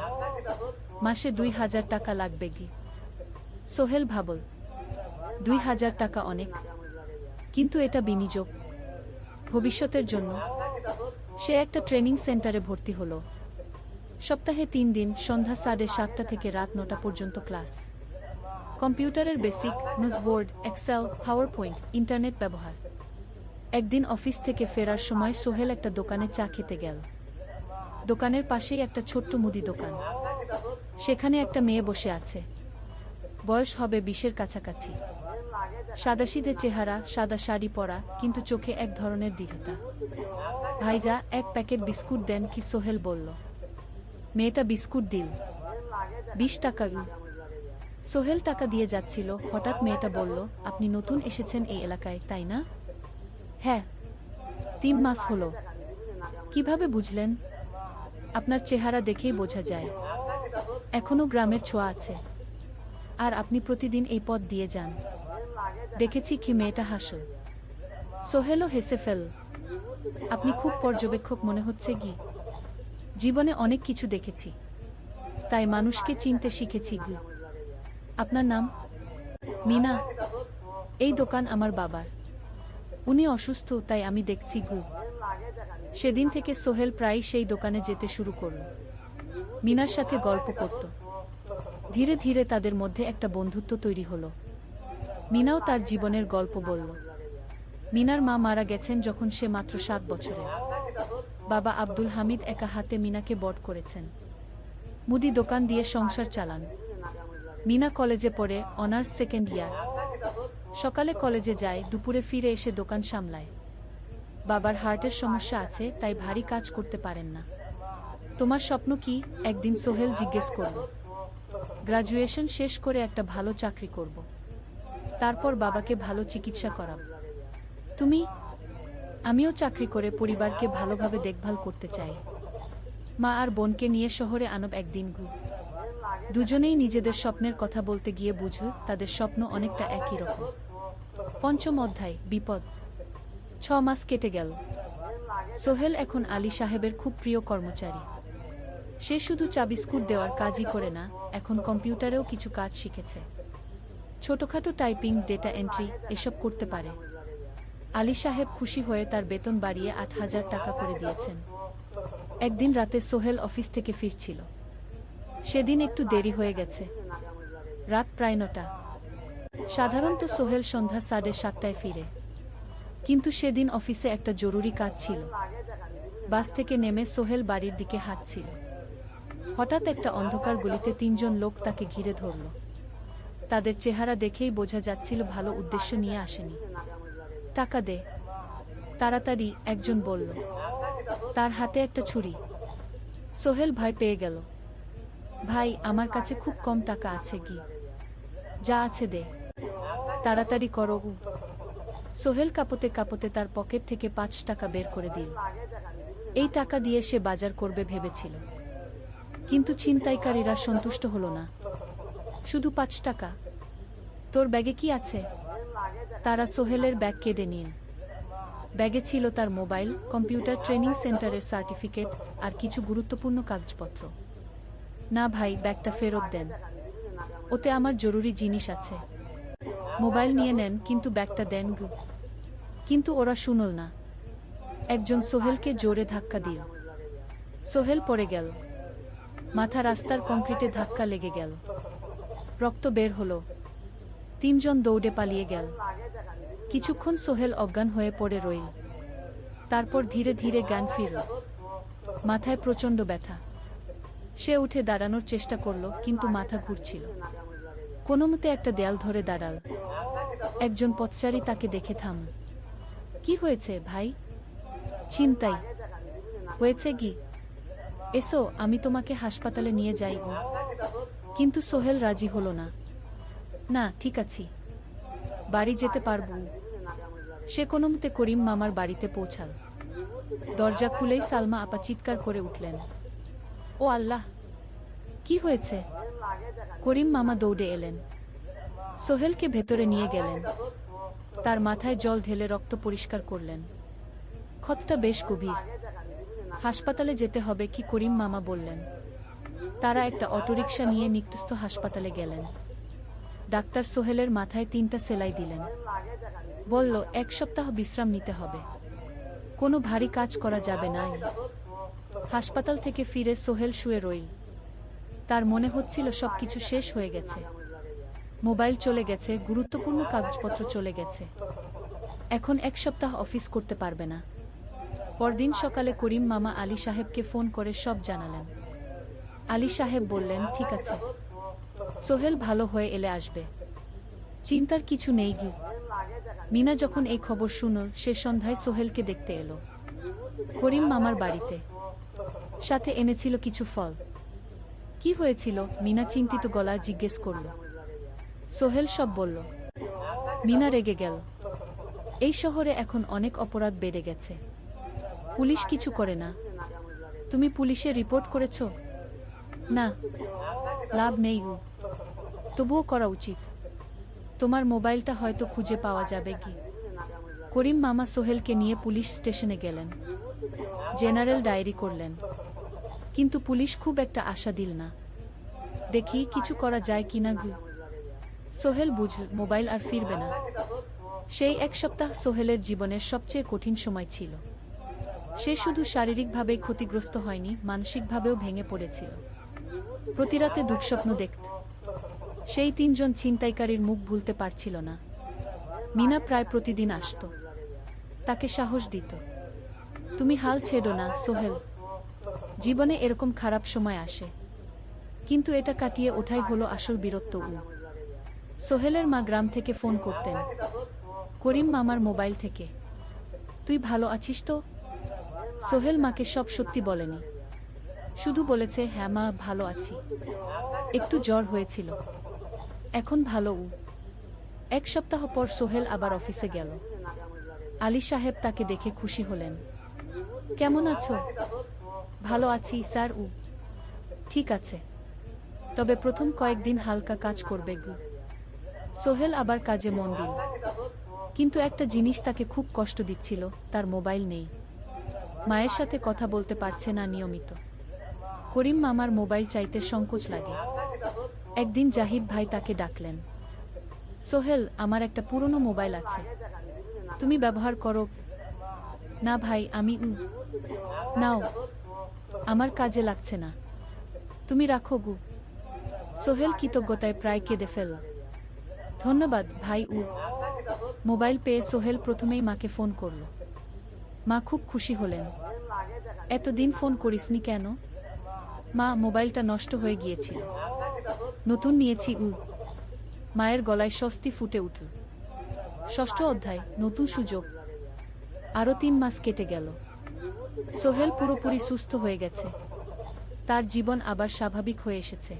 মাসে 2,000 টাকা লাগবে। সোহেল ভাবল, 2,000 টাকা অনেক, কিন্তু এটা বিনিয়োগ ভবিষ্যতের জন্য। সে একটা ট্রেনিং সেন্টারে ভর্তি হলো। সপ্তাহে 3 দিন, সন্ধ্যা 7:30 থেকে রাত 9টা পর্যন্ত ক্লাস। কম্পিউটারের basic, board, Excel, PowerPoint, internet ব্যবহার। একদিন অফিস থেকে ফেরার সময় সোহেল একটা দোকানে চা খেতে গেল। দোকানের পাশেই একটা ছোট্ট মুদি দোকান। সেখানে একটা মেয়ে বসে আছে। বয়স হবে 20-এর কাছাকাছি। সাদাসিধে চেহারা, সাদা শাড়ি পরা, কিন্তু চোখে এক ধরনের দৃঢ়তা। ভাইজা, 1 প্যাকেট বিস্কুট দেন কি? সোহেল বলল। মেয়েটা বিস্কুট দিল। 20 টাকা। সোহেল টাকা দিয়ে যাচ্ছিল, হঠাৎ মেয়েটা বলল, আপনি নতুন এসেছেন এই এলাকায়, তাই না? হ্যাঁ। 3 মাস হলো। কিভাবে বুঝলেন? আপনার চেহারা দেখেই বোঝা যায়। এখনো গ্রামের ছোঁয়া আছে। আর আপনি প্রতিদিন এই পথ দিয়ে যান। দেখেছি কি? মেয়েটা হাসল। সোহেলও হেসে ফেল। আপনি খুব পর্যবেক্ষক মনে হচ্ছে। কি? জীবনে অনেক কিছু দেখেছি, তাই মানুষকে চিনতে শিখেছি। আপনার নাম? মিনা। এই দোকান আমার বাবার। উনি অসুস্থ, তাই আমি দেখছি। সেদিন থেকে সোহেল প্রায় সেই দোকানে যেতে শুরু করল। মিনার সাথে গল্প করত। ধীরে ধীরে তাদের মধ্যে একটা বন্ধুত্ব তৈরি হলো। মিনাও তার জীবনের গল্প বলল। মিনার মা মারা গেছেন যখন সে মাত্র 7 বছরের। বাবা আব্দুল হামিদ একা হাতে মিনাকে বড় করেছেন। মুদি দোকান দিয়ে সংসার চালান। মিনা কলেজে পড়ে, অনার্স 2nd ইয়ার। সকালে কলেজে যায়, দুপুরে ফিরে এসে দোকান সামলায়। বাবার হার্টের সমস্যা আছে, তাই ভারী কাজ করতে পারেন না। তোমার স্বপ্ন কি? একদিন সোহেল জিজ্ঞেস করল। গ্রাজুয়েশন শেষ করে একটা ভালো চাকরি করব। তারপর বাবাকে ভালো চিকিৎসা করাব। তুমি? আমিও চাকরি করে পরিবারকে ভালোভাবে দেখভাল করতে চাই। মা আর বোনকে নিয়ে শহরে আনব একদিন। দুজনেই নিজেদের স্বপ্নের কথা বলতে গিয়ে বুঝল তাদের স্বপ্ন অনেকটা একই রকম। পঞ্চম অধ্যায়, বিপদ। 6 মাস কেটে গেল। সোহেল এখন আলী সাহেবের খুব প্রিয় কর্মচারী। সে শুধু চাবিস্কুট দেওয়ার কাজই করে না, এখন কম্পিউটারেও কিছু কাজ শিখেছে। ছোটখাটো টাইপিং, ডেটা এন্ট্রি এসব করতে পারে। আলী সাহেব খুশি হয়ে তার বেতন বাড়িয়ে 8,000 টাকা করে দিয়েছেন। একদিন রাতে সোহেল অফিস থেকে ফিরছিল। সেদিন একটু দেরি হয়ে গেছে। রাত প্রায় 9টা। সাধারণত সোহেল সন্ধ্যা 7:30টায় ফিরে, কিন্তু সেদিন অফিসে একটা জরুরি কাজ ছিল। বাস থেকে নেমে সোহেল বাড়ির দিকে হাঁটছিল। হঠাৎ একটা অন্ধকার গলিতে 3 জন লোক তাকে ঘিরে ধরল। তাদের চেহারা দেখেই বোঝা যাচ্ছিল ভালো উদ্দেশ্য নিয়ে আসেনি। টাকা দে, তাড়াতাড়ি, একজন বলল। তার হাতে একটা ছুরি। সোহেল ভয় পেয়ে গেল। ভাই, আমার কাছে খুব কম টাকা আছে। কি যা আছে দে, তাড়াতাড়ি করো। সোহেল কাঁপতে কাঁপতে তার পকেট থেকে 5 টাকা বের করে দিল। এই টাকা দিয়ে সে বাজার করবে ভেবেছিল, কিন্তু ছিনতাইকারীরা সন্তুষ্ট হলো না। শুধু 5 টাকা? তোর ব্যাগে কি আছে? তারা সোহেলের ব্যাগ কেড়ে নিল। ব্যাগে ছিল তার মোবাইল, কম্পিউটার ট্রেনিং সেন্টারের সার্টিফিকেট আর কিছু গুরুত্বপূর্ণ কাগজপত্র। না ভাই, ব্যাগটা ফেরত দেন, ওতে আমার জরুরি জিনিস আছে। মোবাইল নিয়ে নেন, কিন্তু ব্যাগটা দেন। কিন্তু ওরা শুনল না। একজন সোহেলকে জোরে ধাক্কা দিল। সোহেল পড়ে গেল। মাথা রাস্তার কংক্রিটে ধাক্কা লেগে গেল। রক্ত বের হলো। 3 জন দৌড়ে পালিয়ে গেল। কিছুক্ষণ সোহেল অজ্ঞান হয়ে পড়ে রইল। তারপর ধীরে ধীরে জ্ঞান ফিরল। মাথায় প্রচণ্ড ব্যথা। সে উঠে দাঁড়ানোর চেষ্টা করল, কিন্তু মাথা ঘুরছিল। কোনোমতে একটা দেয়াল ধরে দাঁড়াল। একজন পথচারী তাকে দেখে থামল। কি হয়েছে ভাই? ছিনতাই হয়েছে কি? এসো, আমি তোমাকে হাসপাতালে নিয়ে যাই। কিন্তু সোহেল রাজি হলো না। না, ঠিক আছি, বাড়ি যেতে পারব। সে কোনোমতে করিম মামার বাড়িতে পৌঁছাল। দরজা খুলেই সালমা আপা চিৎকার করে উঠলেন, ও আল্লাহ, কি হয়েছে? করিম মামা দৌড়ে এলেন। সোহেলকে ভেতরে নিয়ে গেলেন। তার মাথায় জল ঢেলে রক্ত পরিষ্কার করলেন। ক্ষতটা বেশ গভীর। হাসপাতালে যেতে হবে কি? করিম মামা বললেন। তারা একটা অটোরিকশা নিয়ে নিকটস্থ হাসপাতালে গেলেন। ডাক্তার সোহেলের মাথায় 3টা সেলাই দিলেন। বলল, 1 সপ্তাহ বিশ্রাম নিতে হবে, কোনো ভারী কাজ করা যাবে না। হাসপাতাল থেকে ফিরে সোহেল শুয়ে রইল। তার মনে হচ্ছিল সবকিছু শেষ হয়ে গেছে। মোবাইল চলে গেছে, গুরুত্বপূর্ণ কাগজপত্র চলে গেছে। এখন 1 সপ্তাহ অফিস করতে পারবে না। পরদিন সকালে করিম মামা আলী সাহেবকে ফোন করে সব জানালেন। আলী সাহেব বললেন, ঠিক আছে, সোহেল ভালো হয়ে এলে আসবে, চিন্তার কিছু নেই। গি মিনা যখন এই খবর শুনল, সে সন্ধ্যায় সোহেলকে দেখতে এলো করিম মামার বাড়িতে। সাথে এনেছিল কিছু ফল। কি হয়েছিল? মিনা চিন্তিত গলায় জিজ্ঞেস করল। সোহেল সব বলল। মিনা রেগে গেল। এই শহরে এখন অনেক অপরাধ বেড়ে গেছে, পুলিশ কিছু করে না। তুমি পুলিশে রিপোর্ট করেছ? না, লাভ নেই। তবুও করা উচিত। তোমার মোবাইলটা হয়তো খুঁজে পাওয়া যাবে। কি করিম মামা সোহেলকে নিয়ে পুলিশ স্টেশনে গেলেন। জেনারেল ডায়েরি করলেন, কিন্তু পুলিশ খুব একটা আশা দিল না। দেখি কিছু করা যায় কিনা। সোহেল বুঝল মোবাইল আর ফিরবে না। সেই 1 সপ্তাহ সোহেলের জীবনের সবচেয়ে কঠিন সময় ছিল। সে শুধু শারীরিকভাবেই ক্ষতিগ্রস্ত হয়নি, মানসিকভাবেও ভেঙে পড়েছিল। প্রতি রাতে দুঃস্বপ্ন দেখত। সেই 3 জন ছিনতাইকারীর মুখ ভুলতে পারছিল না। মিনা প্রায় প্রতিদিন আসত, তাকে সাহস দিত। তুমি হাল ছেড়ো না সোহেল, জীবনে এরকম খারাপ সময় আসে, কিন্তু এটা কাটিয়ে ওঠাই হলো আসল বীরত্ব। সোহেলের মা গ্রাম থেকে ফোন করতেন, করিম মামার মোবাইল থেকে। তুই ভালো আছিস তো? সোহেল মাকে সব সত্যি বলেনি, শুধু বলেছে, হ্যাঁ মা, ভালো আছি, একটু জ্বর হয়েছিল, এখন ভালো। এক সপ্তাহ পর সোহেল আবার অফিসে গেল। আলী সাহেব তাকে দেখে খুশি হলেন। কেমন আছো? ভালো আছি স্যার। ঠিক আছে, তবে প্রথম কয়েকদিন হালকা কাজ করবে গু। সোহেল আবার কাজে মন দিল। কিন্তু একটা জিনিস তাকে খুব কষ্ট দিচ্ছিল, তার মোবাইল নেই। মায়ের সাথে কথা বলতে পারছে না নিয়মিত। করিম মামার মোবাইল চাইতে সংকোচ লাগে। একদিন জাহিদ ভাই তাকে ডাকলেন। সোহেল, আমার একটা পুরনো মোবাইল আছে, তুমি ব্যবহার করো? না ভাই, আমি নাও, আমার কাজে লাগছে না, তুমি রাখো গু। সোহেল কৃতজ্ঞতায় প্রায় কেঁদে ফেলল। ধন্যবাদ ভাই। মোবাইল পেয়ে সোহেল প্রথমেই মাকে ফোন করল। মা খুব খুশি হলেন। এতদিন ফোন করিসনি কেন? মা, মোবাইলটা নষ্ট হয়ে গিয়েছিল, নতুন নিয়েছি। মায়ের গলায় স্বস্তি ফুটে উঠল। ষষ্ঠ অধ্যায়, নতুন সুযোগ। আরও 3 মাস কেটে গেল। সোহেল পুরোপুরি সুস্থ হয়ে গেছে। তার জীবন আবার স্বাভাবিক হয়ে এসেছে।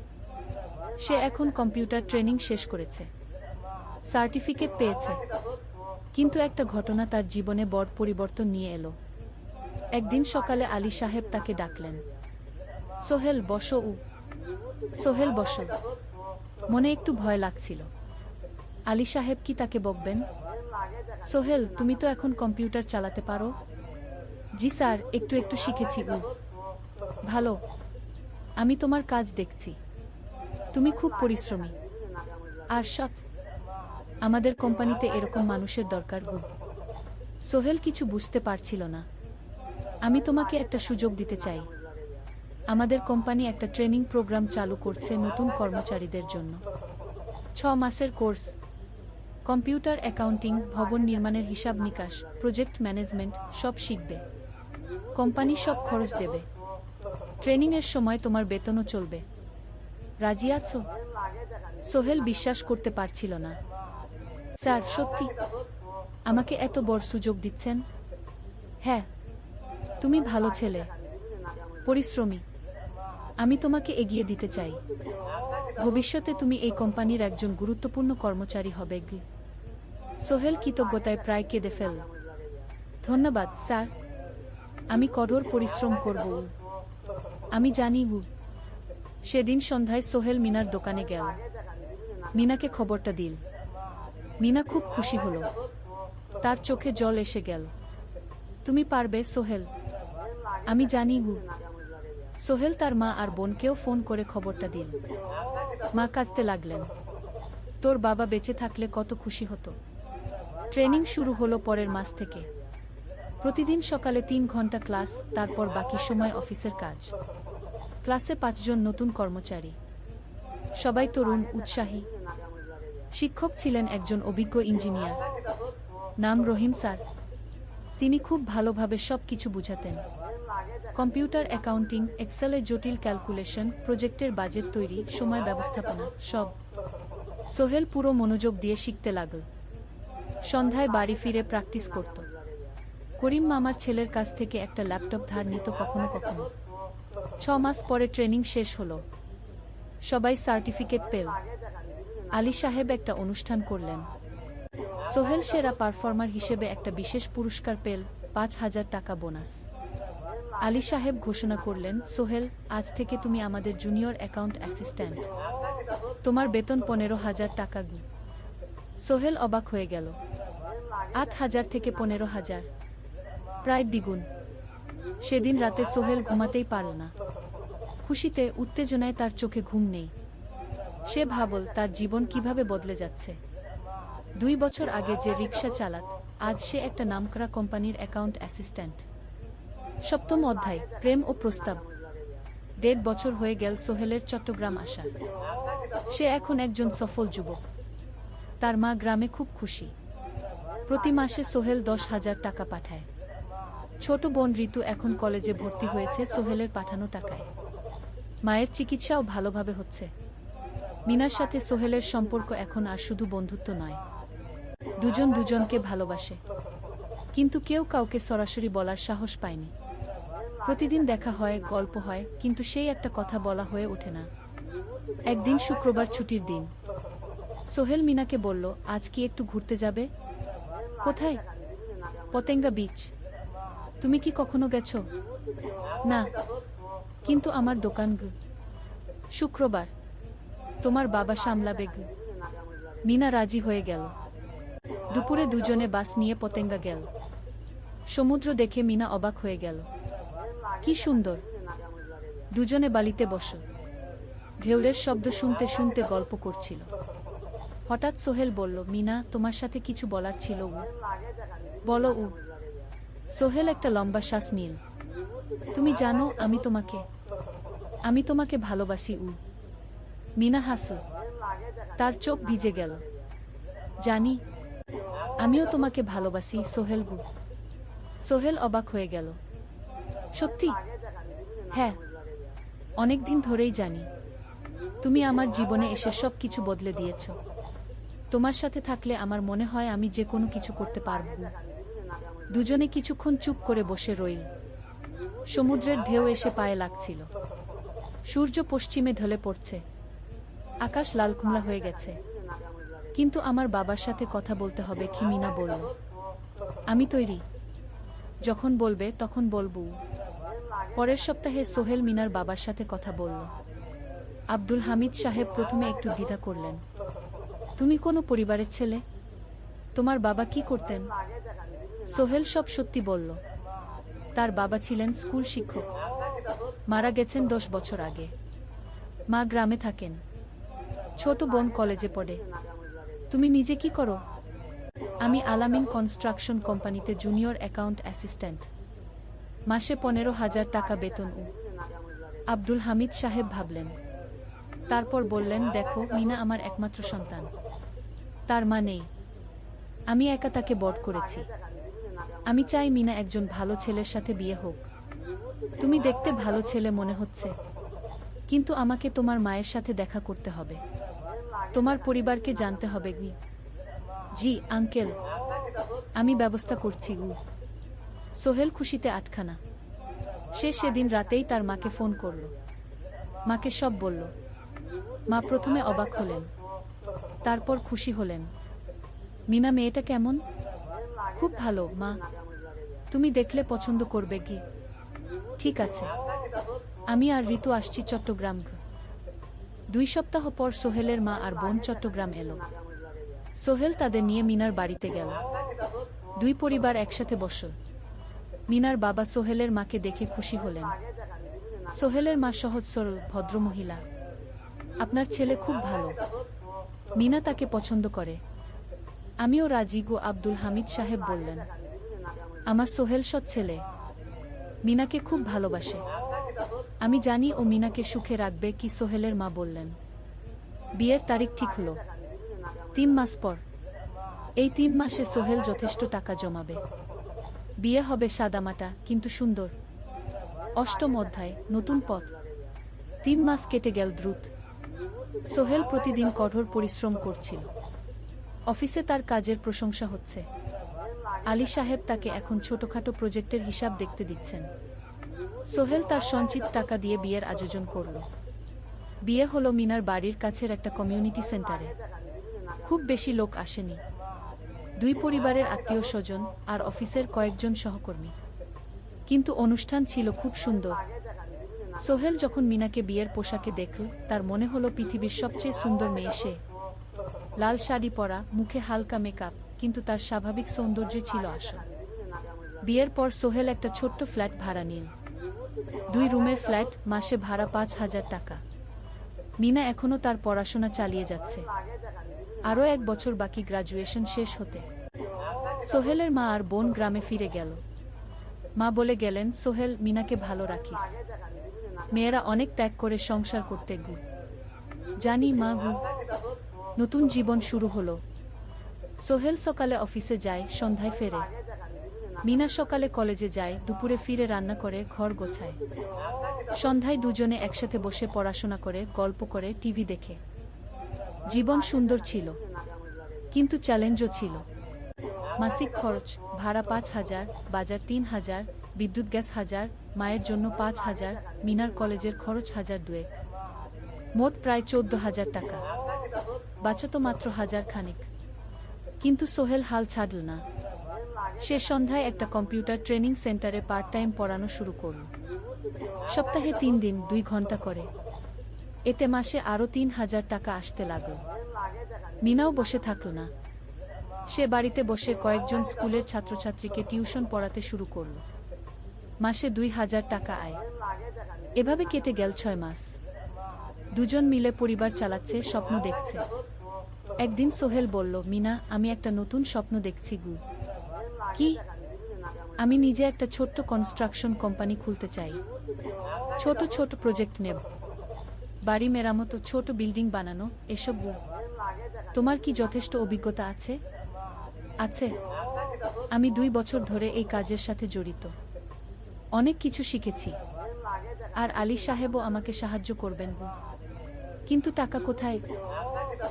সে এখন কম্পিউটার ট্রেনিং শেষ করেছে, সার্টিফিকেট পেয়েছে। কিন্তু একটা ঘটনা তার জীবনে বড় পরিবর্তন নিয়ে এলো। একদিন সকালে আলী সাহেব তাকে ডাকলেন। সোহেল, বসো। সোহেল বসল। মনে একটু ভয় লাগছিল। আলী সাহেব কি তাকে বকবেন? সোহেল, তুমি তো এখন কম্পিউটার চালাতে পারো? জি স্যার, একটু একটু শিখেছি। ভালো, আমি তোমার কাজ দেখছি, তুমি খুব পরিশ্রমী আর সৎ। আমাদের কোম্পানিতে এরকম মানুষের দরকার। সোহেল কিছু বুঝতে পারছিল না। আমি তোমাকে একটা সুযোগ দিতে চাই। আমাদের কোম্পানি একটা ট্রেনিং প্রোগ্রাম চালু করছে নতুন কর্মচারীদের জন্য। 6 মাসের কোর্স। কম্পিউটার, অ্যাকাউন্টিং, ভবন নির্মাণের হিসাব নিকাশ, প্রজেক্ট ম্যানেজমেন্ট সব শিখবে। কোম্পানি সব খরচ দেবে। ট্রেনিংয়ের সময় তোমার বেতনও চলবে। রাজি আছো? সোহেল বিশ্বাস করতে পারছিল না। স্যার, সত্যি আমাকে এত বড় সুযোগ দিচ্ছেন? হ্যাঁ, তুমি ভালো ছেলে, পরিশ্রমী। আমি তোমাকে এগিয়ে দিতে চাই। ভবিষ্যতে তুমি এই কোম্পানির একজন গুরুত্বপূর্ণ কর্মচারী হবে। সোহেল কৃতজ্ঞতায় প্রায় কেঁদে ফেলল। ধন্যবাদ স্যার, আমি কঠোর পরিশ্রম করব। আমি জানি। সেদিন সন্ধ্যায় সোহেল মিনার দোকানে গেল। মিনাকে খবরটা দিল। মিনা খুব খুশি হল। তার চোখে জল এসে গেল। তুমি পারবে সোহেল, আমি জানি। সোহেল তার মা আর বোনকেও ফোন করে খবরটা দিল। মা কাঁদতে লাগলেন। তোর বাবা বেঁচে থাকলে কত খুশি হতো। ট্রেনিং শুরু হলো পরের মাস থেকে। প্রতিদিন সকালে 3 ঘন্টা ক্লাস, তারপর বাকি সময় অফিসের কাজ। ক্লাসে 5 জন নতুন কর্মচারী, সবাই তরুণ, উৎসাহী। শিক্ষক ছিলেন একজন অভিজ্ঞ ইঞ্জিনিয়ার, নাম রহিম স্যার। তিনি খুব ভালোভাবে সব কিছু বুঝাতেন। কম্পিউটার, অ্যাকাউন্টিং, এক্সেলে জটিল ক্যালকুলেশন, প্রজেক্টের বাজেট তৈরি, সময় ব্যবস্থাপনা সব। সোহেল পুরো মনোযোগ দিয়ে শিখতে লাগল। সন্ধ্যায় বাড়ি ফিরে প্র্যাকটিস করত। করিম মামার ছেলের কাছ থেকে একটা ল্যাপটপ ধার নিত কখনো কখনো। 6 মাস পরে ট্রেনিং শেষ হলো। সবাই সার্টিফিকেট পেল। আলী সাহেব একটা অনুষ্ঠান করলেন। সোহেল সেরা পারফর্মার হিসেবে একটা বিশেষ পুরস্কার পেল, 5,000 টাকা বোনাস। আলী সাহেব ঘোষণা করলেন, সোহেল, আজ থেকে তুমি আমাদের জুনিয়র অ্যাকাউন্ট অ্যাসিস্ট্যান্ট। তোমার বেতন 15,000 টাকা। সোহেল অবাক হয়ে গেল। 8,000 থেকে 15,000, প্রায় দ্বিগুণ। সেদিন রাতে সোহেল ঘুমাতেই পারল না। খুশিতে, উত্তেজনায় তার চোখে ঘুম নেই। সে ভাবল তার জীবন কিভাবে বদলে যাচ্ছে। 2 বছর আগে যে রিক্সা চালাত, আজ সে একটা নামকরা কোম্পানির অ্যাকাউন্ট অ্যাসিস্ট্যান্ট। 7ম অধ্যায়, প্রেম ও প্রস্তাব। 1.5 বছর হয়ে গেল সোহেলের চট্টগ্রাম আসা। সে এখন একজন সফল যুবক। তার মা গ্রামে খুব খুশি। প্রতি মাসে সোহেল 10,000 টাকা পাঠায়। ছোট বোন ঋতু এখন কলেজে ভর্তি হয়েছে সোহেলের পাঠানো টাকায়। মায়ের চিকিৎসাও ভালোভাবে হচ্ছে। মিনার সাথে সোহেলের সম্পর্ক এখন আর শুধু বন্ধুত্ব নয়, দুজন দুজনকে ভালোবাসে। কিন্তু কেউ কাউকে সরাসরি বলার সাহস পায়নি। প্রতিদিন দেখা হয়, গল্প হয়, কিন্তু সেই একটা কথা বলা হয়ে ওঠে না। একদিন শুক্রবার, ছুটির দিন। সোহেল মিনাকে বলল, আজ কি একটু ঘুরতে যাবে? কোথায়? পতেঙ্গা বিচ। তুমি কি কখনো গেছো? না, কিন্তু আমার দোকান শুক্রবার তোমার বাবা সামলাবে। মিনা রাজি হয়ে গেল। দুপুরে দুজনে বাস নিয়ে পতেঙ্গা গেল। সমুদ্র দেখে মিনা অবাক হয়ে গেল। কি সুন্দর! দুজনে বালিতে বসল। ঢেউয়ের শব্দ শুনতে শুনতে গল্প করছিল। হঠাৎ সোহেল বলল, মিনা, তোমার সাথে কিছু বলার ছিল। বলো। সোহেল একটা লম্বা শ্বাস নিল। তুমি জানো আমি তোমাকে ভালোবাসি। মিনা হাসল। তার চোখ ভিজে গেল। জানি, আমিও তোমাকে ভালোবাসি সোহেল। সোহেল অবাক হয়ে গেল। সত্যি? হ্যাঁ, অনেকদিন ধরেই জানি। তুমি আমার জীবনে এসে সব কিছু বদলে দিয়েছ। তোমার সাথে থাকলে আমার মনে হয় আমি যে কোনো কিছু করতে পারব। দুজনে কিছুক্ষণ চুপ করে বসে রইল। সমুদ্রের ঢেউ এসে পায়ে লাগছিল। সূর্য পশ্চিমে ঢলে পড়ছে। আকাশ লাল কুমড়া হয়ে গেছে। কিন্তু আমার বাবার সাথে কথা বলতে হবে, কি মিনা বলল। আমি তৈরি। যখন বলবে তখন বলবো। পরের সপ্তাহে সোহেল মিনার বাবার সাথে কথা বলল। আব্দুল হামিদ সাহেব প্রথমে একটু দ্বিধা করলেন। তুমি কোনো পরিবারের ছেলে? তোমার বাবা কি করতেন? সোহেল সব সত্যি বলল। তার বাবা ছিলেন স্কুল শিক্ষক। মারা গেছেন 10 বছর আগে। মা গ্রামে থাকেন। ছোট বোন কলেজে পড়ে। তুমি নিজে কি করো? আমি আলামিন কনস্ট্রাকশন কোম্পানিতে জুনিয়র অ্যাকাউন্ট অ্যাসিস্ট্যান্ট। মাসে 15,000 টাকা বেতন। আব্দুল হামিদ সাহেব ভাবলেন। তারপর বললেন, দেখো, মিনা আমার একমাত্র সন্তান। তার মা নেই। আমি একা তাকে বড় করেছি। আমি চাই মিনা একজন ভালো ছেলের সাথে বিয়ে হোক। তুমি দেখতে ভালো ছেলে মনে হচ্ছে, কিন্তু আমাকে তোমার মায়ের সাথে দেখা করতে হবে। তোমার পরিবারকে জানতে হবে। জি আঙ্কেল, আমি ব্যবস্থা করছি। সোহেল খুশিতে আটখানা। সে সেদিন রাতেই তার মাকে ফোন করল। মাকে সব বলল। মা প্রথমে অবাক হলেন, তারপর খুশি হলেন। মিনা মেয়েটা কেমন? খুব ভালো মা, তুমি দেখলে পছন্দ করবে। ঠিক আছে, আমি আর ঋতু আসছি চট্টগ্রাম। 2 সপ্তাহ পর সোহেলের মা আর বোন চট্টগ্রাম এলো। সোহেল তাদের নিয়ে মিনার বাড়িতে গেল। 2 পরিবার একসাথে বসল। মিনার বাবা সোহেলের মাকে দেখে খুশি হলেন। সোহেলের মা সহজ সরল ভদ্রমহিলা। আপনার ছেলে খুব ভালো। মিনা তাকে পছন্দ করে। আমিও রাজি। আব্দুল হামিদ সাহেব বললেন, আমার সোহেল সৎ ছেলে। মিনাকে খুব ভালোবাসে। আমি জানি ও মিনাকে সুখে রাখবে। কি সোহেলের মা বললেন। বিয়ের তারিখ ঠিক হলো 3 মাস পর। এই 3 মাসে সোহেল যথেষ্ট টাকা জমাবে। বিয়ে হবে সাদামাটা কিন্তু সুন্দর। 8ম অধ্যায়, নতুন পথ। 3 মাস কেটে গেল দ্রুত। সোহেল প্রতিদিন কঠোর পরিশ্রম করছিল। অফিসে তার কাজের প্রশংসা হচ্ছে। আলী সাহেব তাকে এখন ছোটখাটো প্রজেক্টের হিসাব দেখতে দিচ্ছেন। সোহেল তার সঞ্চিত টাকা দিয়ে বিয়ের আয়োজন করল। বিয়ে হলো মিনার বাড়ির কাছের একটা কমিউনিটি সেন্টারে। খুব বেশি লোক আসেনি। 2 পরিবারের আত্মীয় স্বজন আর অফিসের কয়েকজন সহকর্মী। কিন্তু অনুষ্ঠান ছিল খুব সুন্দর। সোহেল যখন মিনাকে বিয়ের পোশাকে দেখল, তার মনে হলো পৃথিবীর সবচেয়ে সুন্দর মেয়ে সে। লাল শাড়ি পরা, মুখে হালকা মেকআপ, কিন্তু তার স্বাভাবিক সৌন্দর্য ছিল আসল। বিয়ের পর সোহেল একটা ছোট্ট ফ্ল্যাট ভাড়া নিল। 2 রুমের ফ্ল্যাট, মাসে ভাড়া 5,000 টাকা। মিনা এখনো তার পড়াশোনা চালিয়ে যাচ্ছে। আরও 1 বছর বাকি গ্রাজুয়েশন শেষ হতে। সোহেলের মা আর বোন গ্রামে ফিরে গেল। মা বলে গেলেন, সোহেল, মিনাকে ভালো রাখিস। মেয়েরা অনেক ত্যাগ করে সংসার করতে। জানি মা। নতুন জীবন শুরু হলো। সোহেল সকালে অফিসে যায়, সন্ধ্যায় ফেরে। মিনা সকালে কলেজে যায়, দুপুরে ফিরে রান্না করে, ঘর গোছায়। সন্ধ্যায় দুজনে একসাথে বসে পড়াশোনা করে, গল্প করে, টিভি দেখে। জীবন সুন্দর ছিল, কিন্তু চ্যালেঞ্জও ছিল। মাসিক খরচ, ভাড়া 5,000, বাজার 3,000, বিদ্যুৎ গ্যাস 1,000, মায়ের জন্য 5,000, মিনার কলেজের খরচ 1,000 দুয়েক। মোট প্রায় 14,000 টাকা। বাঁচত মাত্র 1000 খানেক। কিন্তু সোহেল হাল ছাড়ল না। সে সন্ধ্যায় একটা কম্পিউটার ট্রেনিং সেন্টারে পার্ট টাইম পড়ানো শুরু করল। সপ্তাহে 3 দিন 2 ঘন্টা করে। এতে মাসে আরও 3000 টাকা আসতে লাগল। মিনাও বসে থাকল না। সে বাড়িতে বসে কয়েকজন স্কুলের ছাত্রছাত্রীকে টিউশন পড়াতে শুরু করল। মাসে 2000 টাকা আয়। এভাবে কেটে গেল 6 মাস। দুজন মিলে পরিবার চালাচ্ছে, স্বপ্ন দেখছে। একদিন সোহেল বলল, মিনা, আমি একটা নতুন স্বপ্ন দেখছি গু। কি? আমি নিজে একটা ছোট্ট কনস্ট্রাকশন কোম্পানি খুলতে চাই। ছোট ছোট প্রজেক্ট নেব, বাড়ি মেরামত, ছোট বিল্ডিং বানানো, এসব গু। তোমার কি যথেষ্ট অভিজ্ঞতা আছে? আছে। আমি 2 বছর ধরে এই কাজের সাথে জড়িত। অনেক কিছু শিখেছি। আর আলী সাহেবও আমাকে সাহায্য করবেন গু। কিন্তু টাকা কোথায়?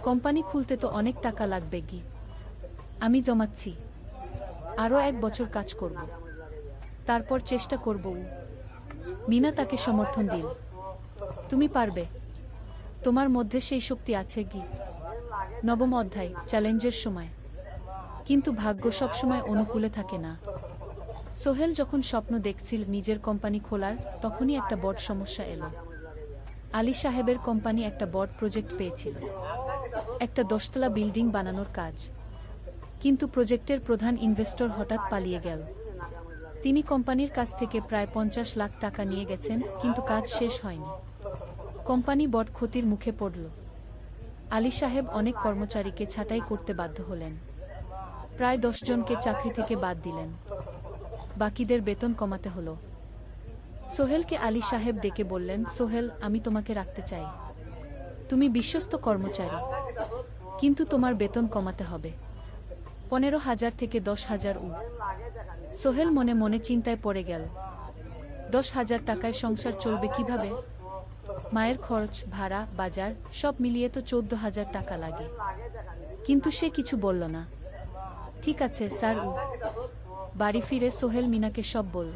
কোম্পানি খুলতে তো অনেক টাকা লাগবে গি। আমি জমাচ্ছি। আরও 1 বছর কাজ করব, তারপর চেষ্টা করব। মিনা তাকে সমর্থন দিল। তুমি পারবে। তোমার মধ্যে সেই শক্তি আছে গি। 9ম অধ্যায়, চ্যালেঞ্জের সময়। কিন্তু ভাগ্য সবসময় অনুকূলে থাকে না। সোহেল যখন স্বপ্ন দেখছিল নিজের কোম্পানি খোলার, তখনই একটা বড় সমস্যা এলো। আলী সাহেবের কোম্পানি একটা বড় প্রজেক্ট পেয়েছিল, একটা 10তলা বিল্ডিং বানানোর কাজ। কিন্তু প্রজেক্টের প্রধান ইনভেস্টর হঠাৎ পালিয়ে গেল। তিনি কোম্পানির কাছ থেকে প্রায় 50 লাখ টাকা নিয়ে গেছেন, কিন্তু কাজ শেষ হয়নি। কোম্পানি বড় ক্ষতির মুখে পড়ল। আলী সাহেব অনেক কর্মচারীকে ছাঁটাই করতে বাধ্য হলেন। প্রায় 10 জনকে চাকরি থেকে বাদ দিলেন। বাকিদের বেতন কমাতে হলো। সোহেলকে আলী সাহেব ডেকে বললেন, সোহেল, আমি তোমাকে রাখতে চাই। তুমি বিশ্বস্ত কর্মচারী, কিন্তু তোমার বেতন কমাতে হবে। 15,000 থেকে 10,000 সোহেল মনে মনে চিন্তায় পড়ে গেল। 10,000 টাকায় সংসার চলবে কিভাবে? মায়ের খরচ, ভাড়া, বাজার সব মিলিয়ে তো 14,000 টাকা লাগে। কিন্তু সে কিছু বলল না। ঠিক আছে স্যার। বাড়ি ফিরে সোহেল মিনাকে সব বলল।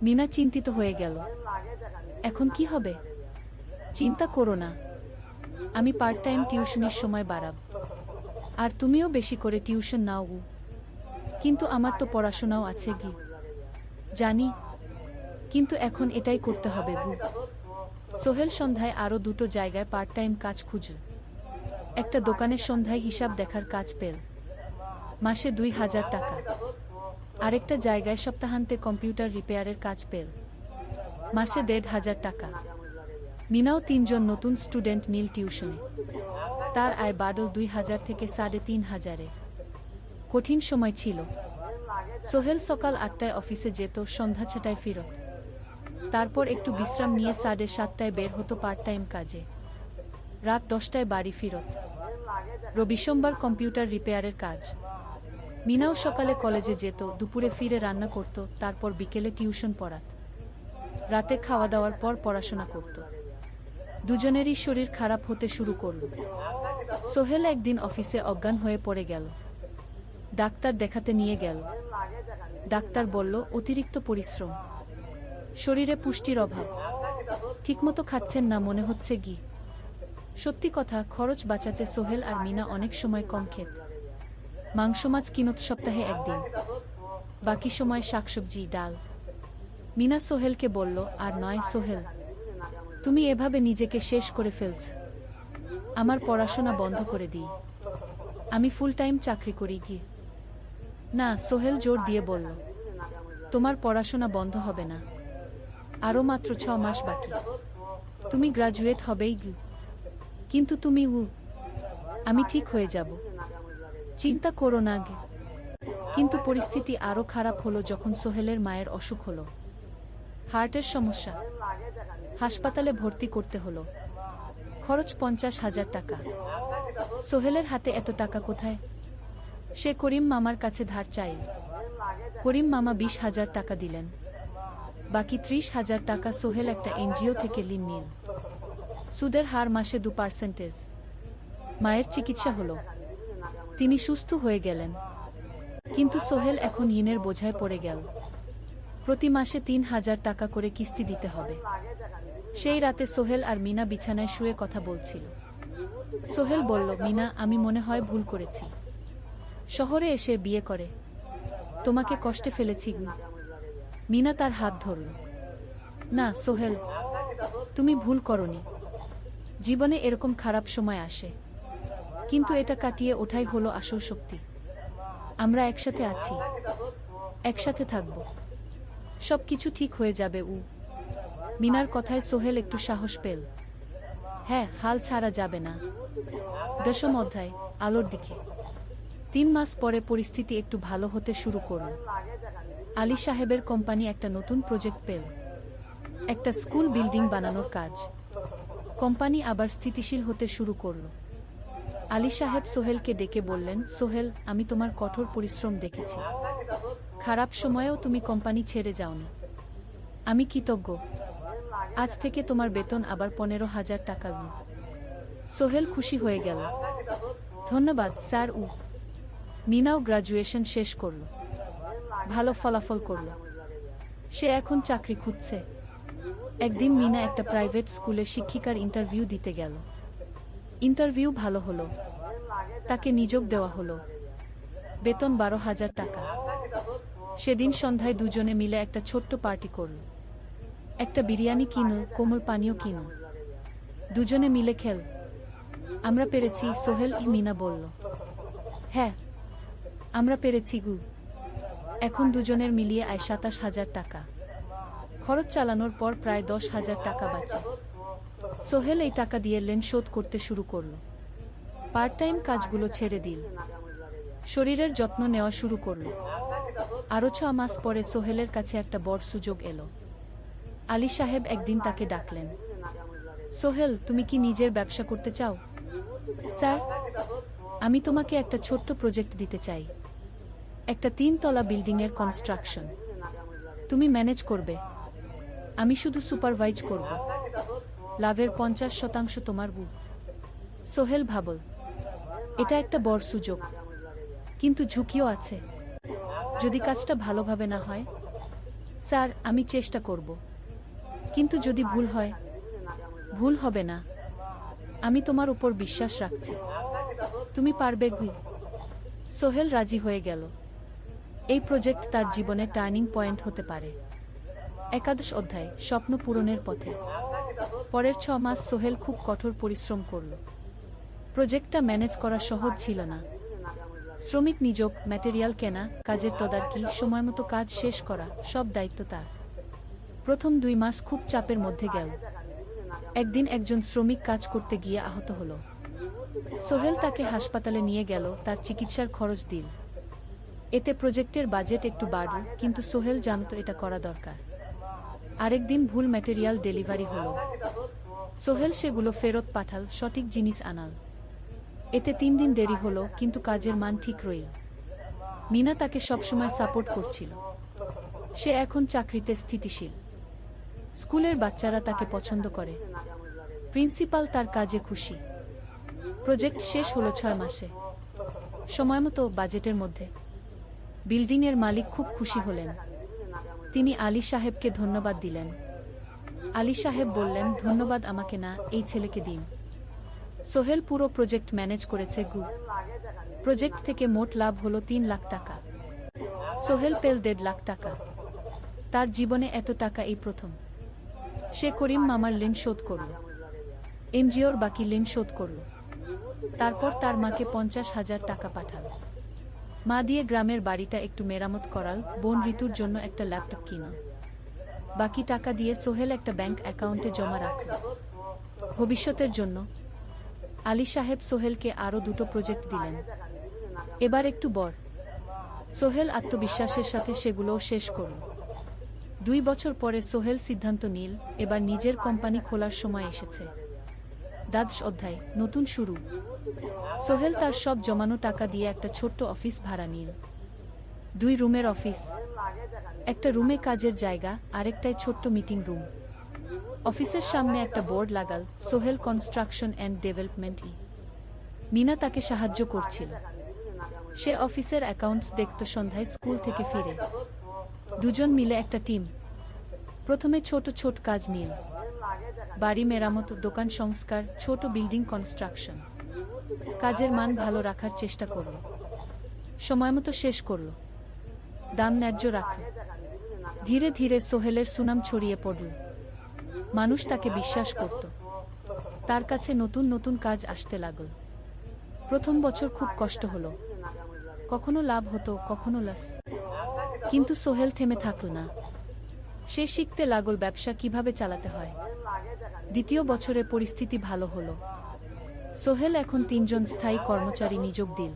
মিনা চিন্তিত হয়ে গেল। এখন কি হবে? চিন্তা করো না, আমি পার্ট টাইম টিউশনের সময় বাড়াব। আর তুমিও বেশি করে টিউশন নাও। কিন্তু আমার তো পড়াশোনাও আছে গি। জানি, কিন্তু এখন এটাই করতে হবে গু। সোহেল সন্ধ্যায় আরও 2টো জায়গায় পার্ট টাইম কাজ খুঁজল। একটা দোকানের সন্ধ্যায় হিসাব দেখার কাজ পেল, মাসে 2000 টাকা। আরেকটা জায়গায় সপ্তাহান্তে কম্পিউটার রিপেয়ারের কাজ পেল, মাসে 1,500 টাকা। মিনাও 3 জন নতুন স্টুডেন্ট নীল টিউশনে। তার আয় বাড়ল 2000 থেকে 3,500-এ। কঠিন সময় ছিল। সোহেল সকাল 8টায় অফিসে যেত, সন্ধ্যা 6টায় ফিরত। তারপর একটু বিশ্রাম নিয়ে 7:30টায় বের হতো পার্ট টাইম কাজে। রাত 10টায় বাড়ি ফিরত। রবি সোমবার কম্পিউটার রিপেয়ারের কাজ। মিনাও সকালে কলেজে যেত, দুপুরে ফিরে রান্না করত, তারপর বিকেলে টিউশন পড়াত। রাতে খাওয়া দাওয়ার পর পড়াশোনা করত। দুজনেরই শরীর খারাপ হতে শুরু করল। সোহেল একদিন অফিসে অজ্ঞান হয়ে পড়ে গেল। ডাক্তার দেখাতে নিয়ে গেল। ডাক্তার বলল, অতিরিক্ত পরিশ্রম, শরীরে পুষ্টির অভাব, ঠিকমতো খাচ্ছেন না মনে হচ্ছে গি। সত্যি কথা, খরচ বাঁচাতে সোহেল আর মিনা অনেক সময় কম খেত। মাংস মাছ কিনত সপ্তাহে 1 দিন, বাকি সময় শাকসবজি, ডাল। মিনা সোহেলকে বলল, আর নয় সোহেল, তুমি এভাবে নিজেকে শেষ করে ফেলছ। আমার পড়াশোনা বন্ধ করে দিই, আমি ফুল টাইম চাকরি করি গি। না, সোহেল জোর দিয়ে বলল, তোমার পড়াশোনা বন্ধ হবে না। আরও মাত্র 6 মাস বাকি, তুমি গ্রাজুয়েট হবেই গি। কিন্তু তুমি আমি ঠিক হয়ে যাব, চিন্তা করো না গে। কিন্তু পরিস্থিতি আরও খারাপ হলো যখন সোহেলের মায়ের অসুখ হলো। হার্টের সমস্যা, হাসপাতালে ভর্তি করতে হলো। খরচ 50,000 টাকা। সোহেলের হাতে এত টাকা কোথায়? সে করিম মামার কাছে ধার চাইল। করিম মামা 20,000 টাকা দিলেন। বাকি 30,000 টাকা সোহেল একটা এনজিও থেকে ঋণ নিল। সুদের হার মাসে 2%। মায়ের চিকিৎসা হলো, তিনি সুস্থ হয়ে গেলেন। কিন্তু সোহেল এখন ঋণের বোঝায় পড়ে গেল। প্রতি মাসে 3,000 টাকা করে কিস্তি দিতে হবে। সেই রাতে সোহেল আর মিনা বিছানায় শুয়ে কথা বলছিল। সোহেল বলল, মিনা, আমি মনে হয় ভুল করেছি। শহরে এসে বিয়ে করে তোমাকে কষ্টে ফেলেছি। মিনা তার হাত ধরল। না সোহেল, তুমি ভুল করনি। জীবনে এরকম খারাপ সময় আসে, কিন্তু এটা কাটিয়ে ওঠাই হলো আসল শক্তি। আমরা একসাথে আছি, একসাথে থাকব, সবকিছু ঠিক হয়ে যাবে। মিনার কথায় সোহেল একটু সাহস পেল। হ্যাঁ, হাল ছাড়া যাবে না। 10ম অধ্যায়, আলোর দিকে। 3 মাস পরে পরিস্থিতি একটু ভালো হতে শুরু করল। আলী সাহেবের কোম্পানি একটা নতুন প্রজেক্ট পেল, একটা স্কুল বিল্ডিং বানানোর কাজ। কোম্পানি আবার স্থিতিশীল হতে শুরু করল। আলী সাহেব সোহেলকে ডেকে বললেন, সোহেল, আমি তোমার কঠোর পরিশ্রম দেখেছি। খারাপ সময়েও তুমি কোম্পানি ছেড়ে যাওনি। আমি কৃতজ্ঞ। আজ থেকে তোমার বেতন আবার 15,000 টাকা। সোহেল খুশি হয়ে গেল। ধন্যবাদ স্যার। মিনাও গ্রাজুয়েশন শেষ করল, ভালো ফলাফল করল। সে এখন চাকরি খুঁজছে। একদিন মিনা একটা প্রাইভেট স্কুলে শিক্ষিকার ইন্টারভিউ দিতে গেল। ইন্টারভিউ ভালো হলো, তাকে নিয়োগ দেওয়া হলো। বেতন 12,000 টাকা। সেদিন সন্ধ্যায় দুজনে মিলে একটা ছোট্ট পার্টি করল। একটা বিরিয়ানি কিনো, কোমল পানীয় কিনো, দুজনে মিলে খেল। আমরা পেরেছি সোহেল, মিনা বলল। হ্যাঁ, আমরা পেরেছি। এখন দুজনের মিলিয়ে আয় 27,000 টাকা। খরচ চালানোর পর প্রায় 10,000 টাকা বাঁচে। সোহেল এই টাকা দিয়ে লোন শোধ করতে শুরু করল। পার্ট টাইম কাজগুলো ছেড়ে দিল, শরীরের যত্ন নেওয়া শুরু করল। আরও 6 মাস পরে সোহেলের কাছে একটা বড় সুযোগ এলো। আলী সাহেব একদিন তাকে ডাকলেন। সোহেল, তুমি কি নিজের ব্যবসা করতে চাও? স্যার, আমি তোমাকে একটা ছোট্ট প্রজেক্ট দিতে চাই, একটা 3 তলা বিল্ডিংয়ের কনস্ট্রাকশন। তুমি ম্যানেজ করবে, আমি শুধু সুপারভাইজ করব। লাভের 50% তোমার। সোহেল ভাবল, এটা একটা বড় সুযোগ, কিন্তু ঝুঁকিও আছে। যদি কাজটা ভালোভাবে না হয়? স্যার, আমি চেষ্টা করব, কিন্তু যদি ভুল হয়? ভুল হবে না, আমি তোমার উপর বিশ্বাস রাখছি, তুমি পারবে। সোহেল রাজি হয়ে গেল। এই প্রজেক্ট তার জীবনে টার্নিং পয়েন্ট হতে পারে। 11 অধ্যায়, স্বপ্ন পূরণের পথে। পরের 6 মাস সোহেল খুব কঠোর পরিশ্রম করল। প্রজেক্টটা ম্যানেজ করা সহজ ছিল না। শ্রমিক নিয়োগ, ম্যাটেরিয়াল কেনা, কাজের তদারকি, সময়মতো কাজ শেষ করা, সব দায়িত্ব তার। প্রথম 2 মাস খুব চাপের মধ্যে গেল। একদিন একজন শ্রমিক কাজ করতে গিয়ে আহত হলো। সোহেল তাকে হাসপাতালে নিয়ে গেল, তার চিকিৎসার খরচ দিল। এতে প্রজেক্টের বাজেট একটু বাড়ল, কিন্তু সোহেল জানত এটা করা দরকার। আরেকদিন ভুল ম্যাটেরিয়াল ডেলিভারি হলো। সোহেল সেগুলো ফেরত পাঠাল, সঠিক জিনিস আনাল। এতে 3 দিন দেরি হলো, কিন্তু কাজের মান ঠিক রইল। মিনা তাকে সবসময় সাপোর্ট করছিল। সে এখন চাকরিতে স্থিতিশীল। স্কুলের বাচ্চারা তাকে পছন্দ করে। প্রিন্সিপাল তার কাজে খুশি। প্রজেক্ট শেষ হলো 6 মাসে, সময়মতো, বাজেটের মধ্যে। বিল্ডিংয়ের মালিক খুব খুশি হলেন। তিনি আলী সাহেবকে ধন্যবাদ দিলেন। আলী সাহেব বললেন, ধন্যবাদ আমাকে না, এই ছেলেকে দিন। সোহেল পুরো প্রজেক্ট ম্যানেজ করেছে। প্রজেক্ট থেকে মোট লাভ হলো 3 লাখ টাকা। সোহেল পেল 1.5 লাখ টাকা। তার জীবনে এত টাকা এই প্রথম। সে করিম মামার ঋণ শোধ করল, এনজিওর বাকি ঋণ শোধ করল। তারপর তার মাকে 50,000 টাকা পাঠাল। মা দিয়ে গ্রামের বাড়িটা একটু মেরামত করাল, বোন ঋতুর জন্য একটা ল্যাপটপ কিনা। বাকি টাকা দিয়ে সোহেল একটা ব্যাংক অ্যাকাউন্টে জমা রাখল, ভবিষ্যতের জন্য। আলী সাহেব সোহেলকে আরও 2টো প্রজেক্ট দিলেন, এবার একটু বড়। সোহেল আত্মবিশ্বাসের সাথে সেগুলোও শেষ করল। 2 বছর পরে সোহেল সিদ্ধান্ত নিল, এবার নিজের কোম্পানি খোলার সময় এসেছে। 10 অধ্যায়, নতুন শুরু। সোহেল তার সব জমানো টাকা দিয়ে একটা ছোট্ট অফিস ভাড়া নিল। 2 রুমের অফিস, একটা রুমে কাজের জায়গা, আরেকটায় ছোট্ট মিটিং রুম। অফিসের সামনে একটা বোর্ড লাগাল, Sohel construction and development. Mina তাকে সাহায্য করছিল। সে অফিসের অ্যাকাউন্টস দেখত সন্ধ্যায় স্কুল থেকে ফিরে। দুজন মিলে একটা টিম। প্রথমে ছোট কাজ নিল, বাড়ি মেরামত, দোকান সংস্কার, ছোট বিল্ডিং কনস্ট্রাকশন। কাজের মান ভালো রাখার চেষ্টা করল, সময়মতো শেষ করল, দাম ন্যায্য রাখল। ধীরে ধীরে সোহেলের সুনাম ছড়িয়ে পড়ল। মানুষ তাকে বিশ্বাস করত। তার কাছে নতুন নতুন কাজ আসতে লাগল। প্রথম বছর খুব কষ্ট হলো, কখনো লাভ হতো, কখনো লস। কিন্তু সোহেল থেমে থাকল না। সে শিখতে লাগল ব্যবসা কিভাবে চালাতে হয়। দ্বিতীয় বছরে পরিস্থিতি ভালো হলো। সোহেল এখন 3 জন স্থায়ী কর্মচারী নিয়োগ দিল।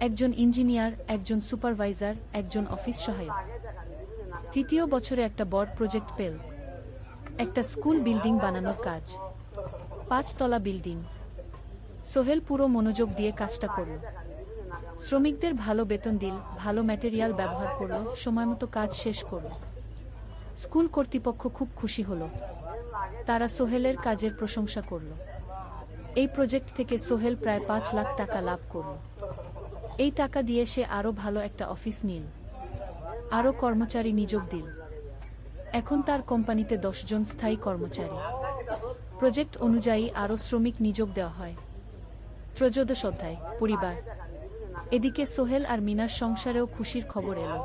একজন ইঞ্জিনিয়ার, একজন সুপারভাইজার, একজন অফিস সহায়ক। তৃতীয় বছরে একটা বড় প্রজেক্ট পেল, একটা স্কুল বিল্ডিং বানানোর কাজ। 5 তলা বিল্ডিং। সোহেল পুরো মনোযোগ দিয়ে কাজটা করল। শ্রমিকদের ভালো বেতন দিল, ভালো ম্যাটেরিয়াল ব্যবহার করল, সময়মতো কাজ শেষ করল। স্কুল কর্তৃপক্ষ খুব খুশি হলো। তারা সোহেলের কাজের প্রশংসা করল। এই প্রজেক্ট থেকে সোহেল প্রায় 5 লাখ টাকা লাভ করল। এই টাকা দিয়ে সে আরও ভালো একটা অফিস নিল, আরও কর্মচারী নিয়োগ দিল। এখন তার কোম্পানিতে 10 জন স্থায়ী কর্মচারী। প্রজেক্ট অনুযায়ী আরও শ্রমিক নিয়োগ দেওয়া হয়। ত্রয়োদশ অধ্যায়, পরিবার। এদিকে সোহেল আর মিনার সংসারেও খুশির খবর এলো।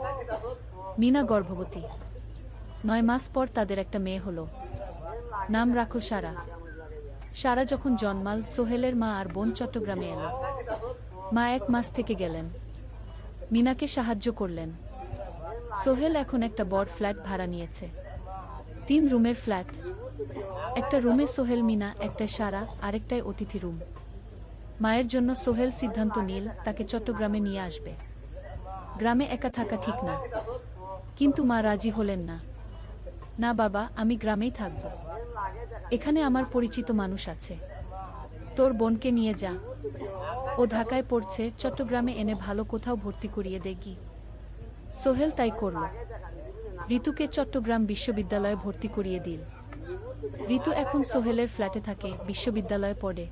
মিনা গর্ভবতী। 9 মাস পর তাদের একটা মেয়ে হলো। নাম রাখো সারা। সারা যখন জন্মাল, সোহেলের মা আর বোন চট্টগ্রামে এলো। মা 1 মাস থেকে গেলেন। মিনাকে সাহায্য করলেন। সোহেল এখন একটা বড় ফ্ল্যাট ভাড়া নিয়েছে। 3 রুমের ফ্ল্যাট। একটা রুমে সোহেল, মিনা, একটায় সারা, আরেকটায় অতিথি রুম। মায়ের জন্য সোহেল সিদ্ধান্ত নিল তাকে চট্টগ্রামে নিয়ে আসবে। গ্রামে একা থাকা ঠিক না। কিন্তু মা রাজি হলেন না। না বাবা, আমি গ্রামেই থাকব। এখানে আমার পরিচিত মানুষ আছে। তোর বোনকে নিয়ে যা। ও ঢাকায় পড়ছে, চট্টগ্রামে এনে ভালো কোথাও ভর্তি করিয়ে দেখি। সোহেল তাই করল। ঋতুকে চট্টগ্রাম বিশ্ববিদ্যালয়ে ভর্তি করিয়ে দিল। ঋতু এখন সোহেলের ফ্ল্যাটে থাকে, বিশ্ববিদ্যালয়ে পড়ে।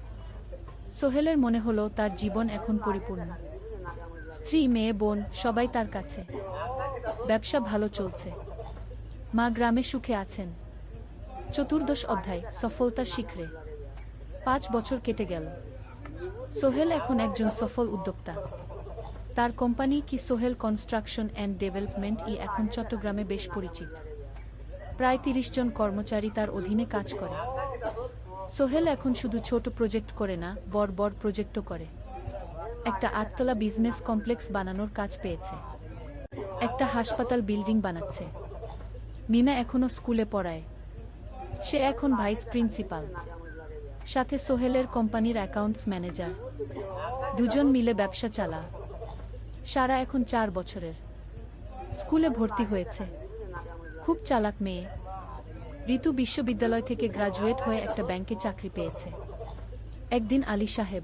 সোহেলের মনে হলো তার জীবন এখন পরিপূর্ণ। স্ত্রী, মেয়ে, বোন সবাই তার কাছে। ব্যবসা ভালো চলছে। মা গ্রামে সুখে আছেন। চতুর্দশ অধ্যায়, সফলতার শিখরে। 5 বছর কেটে গেল। সোহেল এখন একজন সফল উদ্যোক্তা। তার কোম্পানি কি সোহেল কনস্ট্রাকশন অ্যান্ড ডেভেলপমেন্ট এখন চট্টগ্রামে বেশ পরিচিত। প্রায় 30 জন কর্মচারী তার অধীনে কাজ করে। সোহেল এখন শুধু ছোট প্রজেক্ট করে না, বড় বড় প্রজেক্টও করে। একটা 8 তলা বিজনেস কমপ্লেক্স বানানোর কাজ পেয়েছে। একটা হাসপাতাল বিল্ডিং বানাচ্ছে। মিনা এখনো স্কুলে পড়ায়। সে এখন ভাইস প্রিন্সিপাল। সাথে সোহেলের কোম্পানির অ্যাকাউন্টস ম্যানেজার। 2 জন মিলে ব্যবসা চালা। সারা এখন 4 বছরের। স্কুলে ভর্তি হয়েছে। খুব চালাক মেয়ে। ঋতু বিশ্ববিদ্যালয় থেকে গ্রাজুয়েট হয়ে একটা ব্যাংকে চাকরি পেয়েছে। একদিন আলী সাহেব